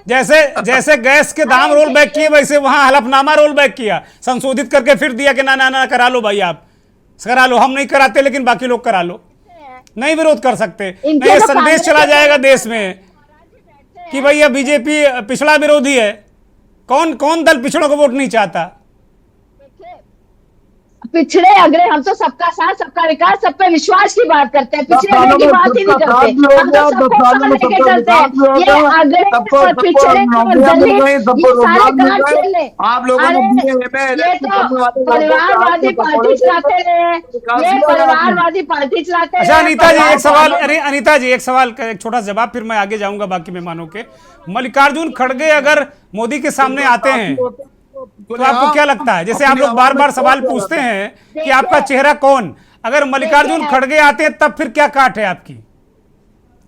जैसे गैस के दाम रोल बैक किए, वैसे वहां हलफनामा रोल बैक किया, संशोधित करके फिर दिया कि ना ना ना करा लो भाई, आप करा लो, हम नहीं कराते लेकिन बाकी लोग करा लो, नहीं विरोध कर सकते। ये संदेश चला जाएगा देश में कि भैया बीजेपी पिछड़ा विरोधी है। कौन दल पिछड़ों को वोट नहीं चाहता? पिछड़े अगले, हम तो सबका साथ सबका विकास सब पे विश्वास की बात करते हैं, पिछड़े की बात ही नहीं करते, हम तो सबको साथ लेके चलते हैं। ये अगले और पिछड़े सारे कार्ड खेल ले। आप लोगों ये तो परिवारवादी पार्टी चलाते रहे, ये परिवारवादी पार्टी चलाते रहे। अच्छा अनीता जी एक सवाल, अरे अनीता जी एक सवाल का एक छोटा जवाब, फिर मैं आगे जाऊंगा बाकी मेहमानों के। मल्लिकार्जुन खड़गे अगर मोदी के सामने आते हैं तो आपको क्या लगता है, जैसे आप लोग बार बार सवाल पूछते हैं कि आपका चेहरा कौन, अगर मल्लिकार्जुन खड़गे आते हैं तब फिर क्या काट है आपकी?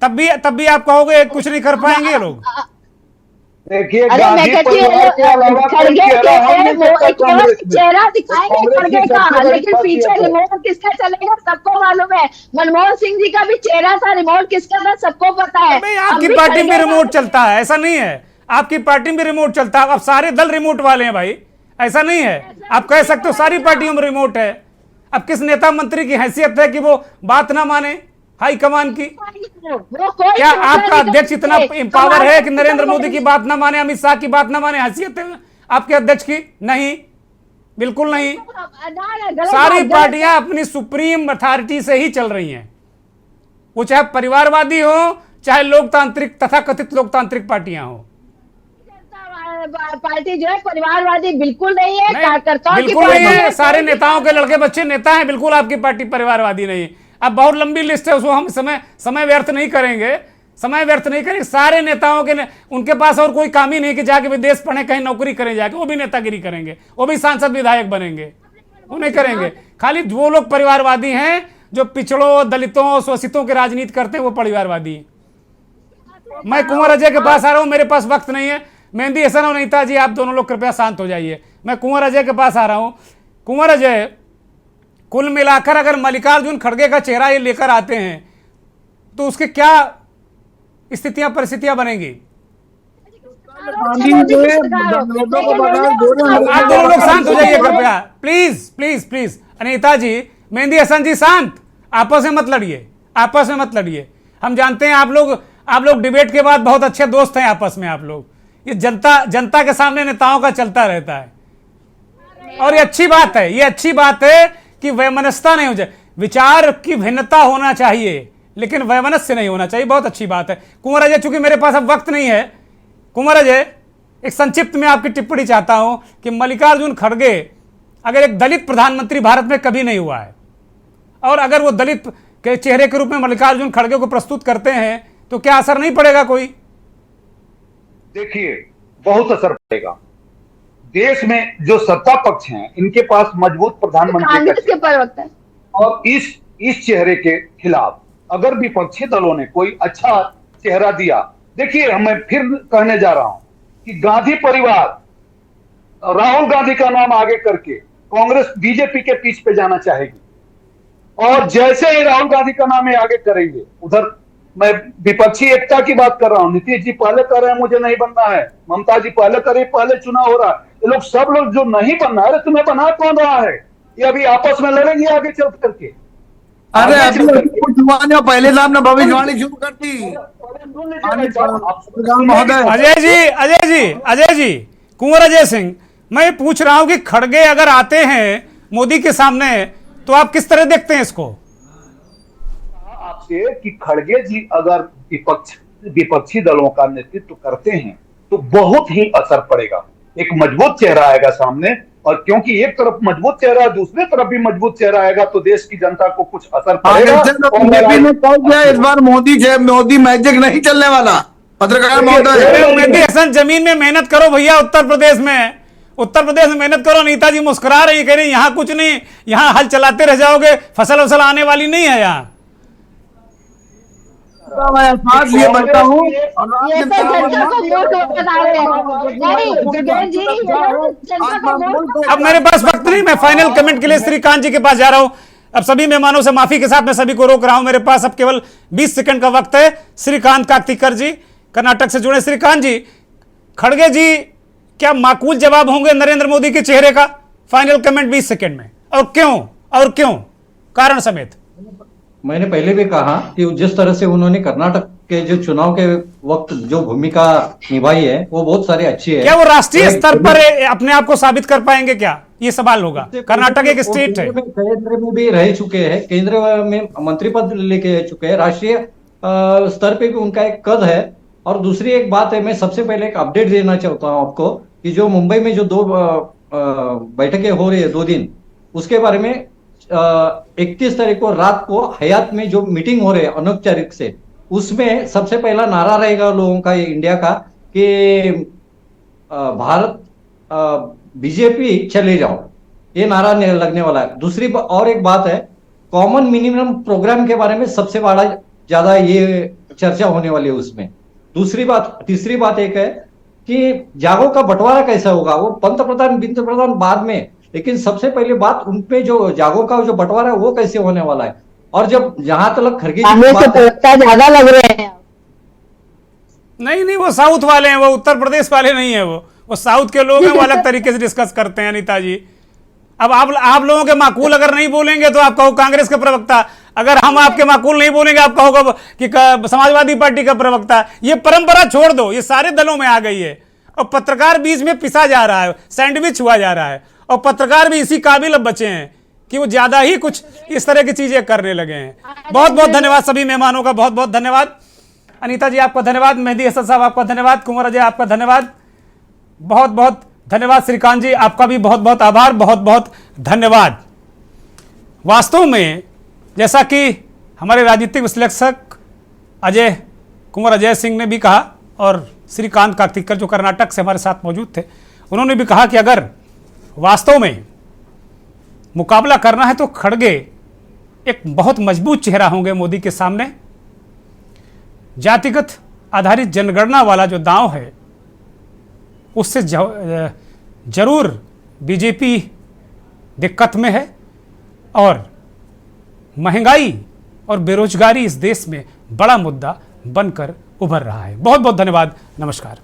तब भी आप कहोगे कुछ नहीं कर पाएंगे ये लोग? देखिए अरे मैं कहती हूँ खड़गे के चेहरा दिखाएंगे खड़गे का, लेकिन पीछे रिमोट किसका चलेगा सबको मालूम है। मनमोहन सिंह जी का भी चेहरा था, रिमोट किसका था सबको पता है। आपकी पार्टी में रिमोट चलता है, ऐसा नहीं है, आपकी पार्टी में रिमोट चलता है। अब सारे दल रिमोट वाले हैं भाई, ऐसा नहीं है। आप कह सकते हो सारी पार्टियों में रिमोट है। अब किस नेता मंत्री की हैसियत है कि वो बात ना माने हाई कमान की? क्या आपका अध्यक्ष इतना पावर है कि नरेंद्र मोदी की बात ना माने, अमित शाह की बात ना माने? हैसियत है आपके अध्यक्ष की? नहीं, बिल्कुल नहीं। सारी पार्टियां अपनी सुप्रीम अथॉरिटी से ही चल रही हैं, वो चाहे परिवारवादी हो चाहे लोकतांत्रिक तथा कथित लोकतांत्रिक पार्टियां हो। पार्टी जो है परिवारवादी बिल्कुल नहीं है, कार्यकर्ताओं बिल्कुल नहीं है, सारे नेताओं के लड़के बच्चे नेता हैं, बिल्कुल आपकी पार्टी परिवारवादी नहीं। अब बहुत लंबी लिस्ट है, उसको हम समय व्यर्थ नहीं करेंगे, सारे नेताओं के उनके पास और कोई काम ही नहीं कि जाके विदेश पढ़े कहीं नौकरी करें जाके, वो भी नेतागिरी करेंगे, वो भी सांसद विधायक बनेंगे, वो नहीं करेंगे। खाली वो लोग परिवारवादी हैं जो पिछड़ों दलितों शोषितों की राजनीति करते हैं, वो परिवारवादी हैं। मैं कुंवर अजय के पास आ रहा हूं, मेरे पास वक्त नहीं है, मेहंदी हसन और अनीता जी, आप दोनों लोग कृपया शांत हो जाइए। मैं कुंवर अजय के पास आ रहा हूं। कुंवर अजय, कुल मिलाकर अगर मल्लिकार्जुन खड़गे का चेहरा ये लेकर आते हैं तो उसके क्या स्थितियां परिस्थितियां बनेंगी? गांधी ने नोटों को बगाड़ दो। आप दोनों लोग शांत हो जाइए कृपया, प्लीज प्लीज प्लीज। अनीता जी, मेहंदी हसन जी, शांत, आपस में मत लड़िए, आपस में मत लड़िए। हम जानते हैं आप लोग डिबेट के बाद बहुत अच्छे दोस्त हैं आपस में आप लोग। ये जनता के सामने नेताओं का चलता रहता है और ये अच्छी बात है, ये अच्छी बात है कि वैमनस्यता नहीं हो जाए। विचार की भिन्नता होना चाहिए लेकिन वैमनस्य नहीं होना चाहिए, बहुत अच्छी बात है। कुंवर अजय, चूंकि मेरे पास अब वक्त नहीं है, कुंवर अजय एक संक्षिप्त में आपकी टिप्पणी चाहता हूं कि मल्लिकार्जुन खड़गे अगर एक दलित प्रधानमंत्री भारत में कभी नहीं हुआ है और अगर वो दलित के चेहरे के रूप में मल्लिकार्जुन खड़गे को प्रस्तुत करते हैं तो क्या असर नहीं पड़ेगा कोई? देखिए, बहुत असर पड़ेगा। देश में जो सत्ता पक्ष हैं इनके पास मजबूत प्रधानमंत्री का और इस चेहरे के खिलाफ अगर विपक्षी दलों ने कोई अच्छा चेहरा दिया, देखिए मैं फिर कहने जा रहा हूं कि गांधी परिवार, राहुल गांधी का नाम आगे करके कांग्रेस बीजेपी के पीछ पे जाना चाहेगी और जैसे ही राहुल गांधी का नाम आगे करेंगे, उधर मैं विपक्षी एकता की बात कर रहा हूं। नीतीश जी पहले कर रहे हैं मुझे नहीं बनना है, ममता जी पहले करे, पहले चुनाव हो रहा है, ये लोग सब लोग जो नहीं बनना है, तुम्हें बना कौन रहा है? ये अभी आपस में लड़ेंगे आगे चल करके। अरे अभी कुछ पहले साहब ने भविष्यवाणी शुरू कर दी। अजय जी, कुंवर अजय सिंह, मैं पूछ रहा हूं कि खड़गे अगर आते हैं मोदी के सामने तो आप किस तरह देखते हैं इसको? आपसे कि खड़गे जी अगर विपक्षी दलों का नेतृत्व करते हैं तो बहुत ही असर पड़ेगा, एक मजबूत चेहरा आएगा सामने। और क्योंकि एक तरफ मजबूत चेहरा है, दूसरी तरफ भी मजबूत चेहरा आएगा तो देश की जनता को कुछ असर पड़ेगा। इस बार मोदी मैजिक नहीं चलने वाला। पत्रकार मेहंदी हसन, जमीन में मेहनत करो भैया, उत्तर प्रदेश में मेहनत करो। अनीता जी मुस्कुरा रही, कह रही यहाँ कुछ नहीं, यहाँ हल चलाते रह जाओगे, फसल वसल आने वाली नहीं है यहाँ। मैं ये बनता हूँ। अब मेरे पास वक्त नहीं, मैं फाइनल कमेंट के लिए श्रीकांत जी के पास जा रहा हूं। अब सभी मेहमानों से माफी के साथ मैं सभी को रोक रहा हूं, मेरे पास अब केवल 20 सेकंड का वक्त है। श्रीकांत काकतीकर जी कर्नाटक से जुड़े। श्रीकांत जी, खड़गे जी क्या माकूल जवाब होंगे नरेंद्र मोदी के चेहरे का? फाइनल कमेंट 20 सेकंड में, और क्यों कारण समेत। मैंने पहले भी कहा कि जिस तरह से उन्होंने कर्नाटक के जो चुनाव के वक्त जो भूमिका निभाई है वो बहुत सारी अच्छी है। क्या वो राष्ट्रीय स्तर पर अपने आप को साबित कर पाएंगे क्या? ये सवाल होगा। कर्नाटक एक स्टेट है, केंद्र में भी रह चुके हैं, केंद्र में मंत्री पद लेके चुके हैं, राष्ट्रीय स्तर पे भी उनका एक कद है। और दूसरी एक बात है, मैं सबसे पहले एक अपडेट देना चाहता हूँ आपको कि जो मुंबई में जो 2 बैठकें हो रही है 2 दिन, उसके बारे में 31 तारीख को रात को हयात में जो मीटिंग हो रही है अनौपचारिक से, उसमें सबसे पहला नारा रहेगा लोगों का, इंडिया का, कि भारत बीजेपी चले जाओ, ये नारा लगने वाला है। दूसरी और एक बात है, कॉमन मिनिमम प्रोग्राम के बारे में सबसे बड़ा ज्यादा ये चर्चा होने वाली है उसमें। तीसरी बात एक है कि जागों का बंटवारा कैसा होगा, वो पंतप्रधान बाद में, लेकिन सबसे पहले बात उनपे जो जागों का जो बंटवारा है वो कैसे होने वाला है। और जब जहां तक खड़गे ज्यादा लग रहे हैं। नहीं, वो साउथ वाले हैं, वो उत्तर प्रदेश वाले नहीं है, वो साउथ के लोग हैं, वो अलग तरीके से डिस्कस करते हैं। अनीता जी, अब आप लोगों के माकूल अगर नहीं बोलेंगे तो आप कहो कांग्रेस का प्रवक्ता, अगर हम आपके माकूल नहीं बोलेंगे आप कहोगे कि समाजवादी पार्टी का प्रवक्ता। ये परंपरा छोड़ दो, ये सारे दलों में आ गई है और पत्रकार बीच में पिसा जा रहा है, सैंडविच हुआ जा रहा है और पत्रकार भी इसी काबिल अब बचे हैं कि वो ज्यादा ही कुछ इस तरह की चीजें करने लगे हैं। बहुत बहुत धन्यवाद सभी मेहमानों का, बहुत बहुत धन्यवाद। अनीता जी आपका धन्यवाद, मेहंदी हसन साहब आपका धन्यवाद, कुंवर अजय आपका धन्यवाद, बहुत बहुत धन्यवाद। श्रीकांत जी आपका भी बहुत बहुत आभार, बहुत बहुत धन्यवाद। वास्तव में जैसा कि हमारे राजनीतिक विश्लेषक कुंवर अजय सिंह ने भी कहा और श्रीकांत काकतीकर जो कर्नाटक से हमारे साथ मौजूद थे, उन्होंने भी कहा कि अगर वास्तव में मुकाबला करना है तो खड़गे एक बहुत मजबूत चेहरा होंगे मोदी के सामने। जातिगत आधारित जनगणना वाला जो दांव है उससे जरूर बीजेपी दिक्कत में है और महंगाई और बेरोजगारी इस देश में बड़ा मुद्दा बनकर उभर रहा है। बहुत बहुत धन्यवाद। नमस्कार।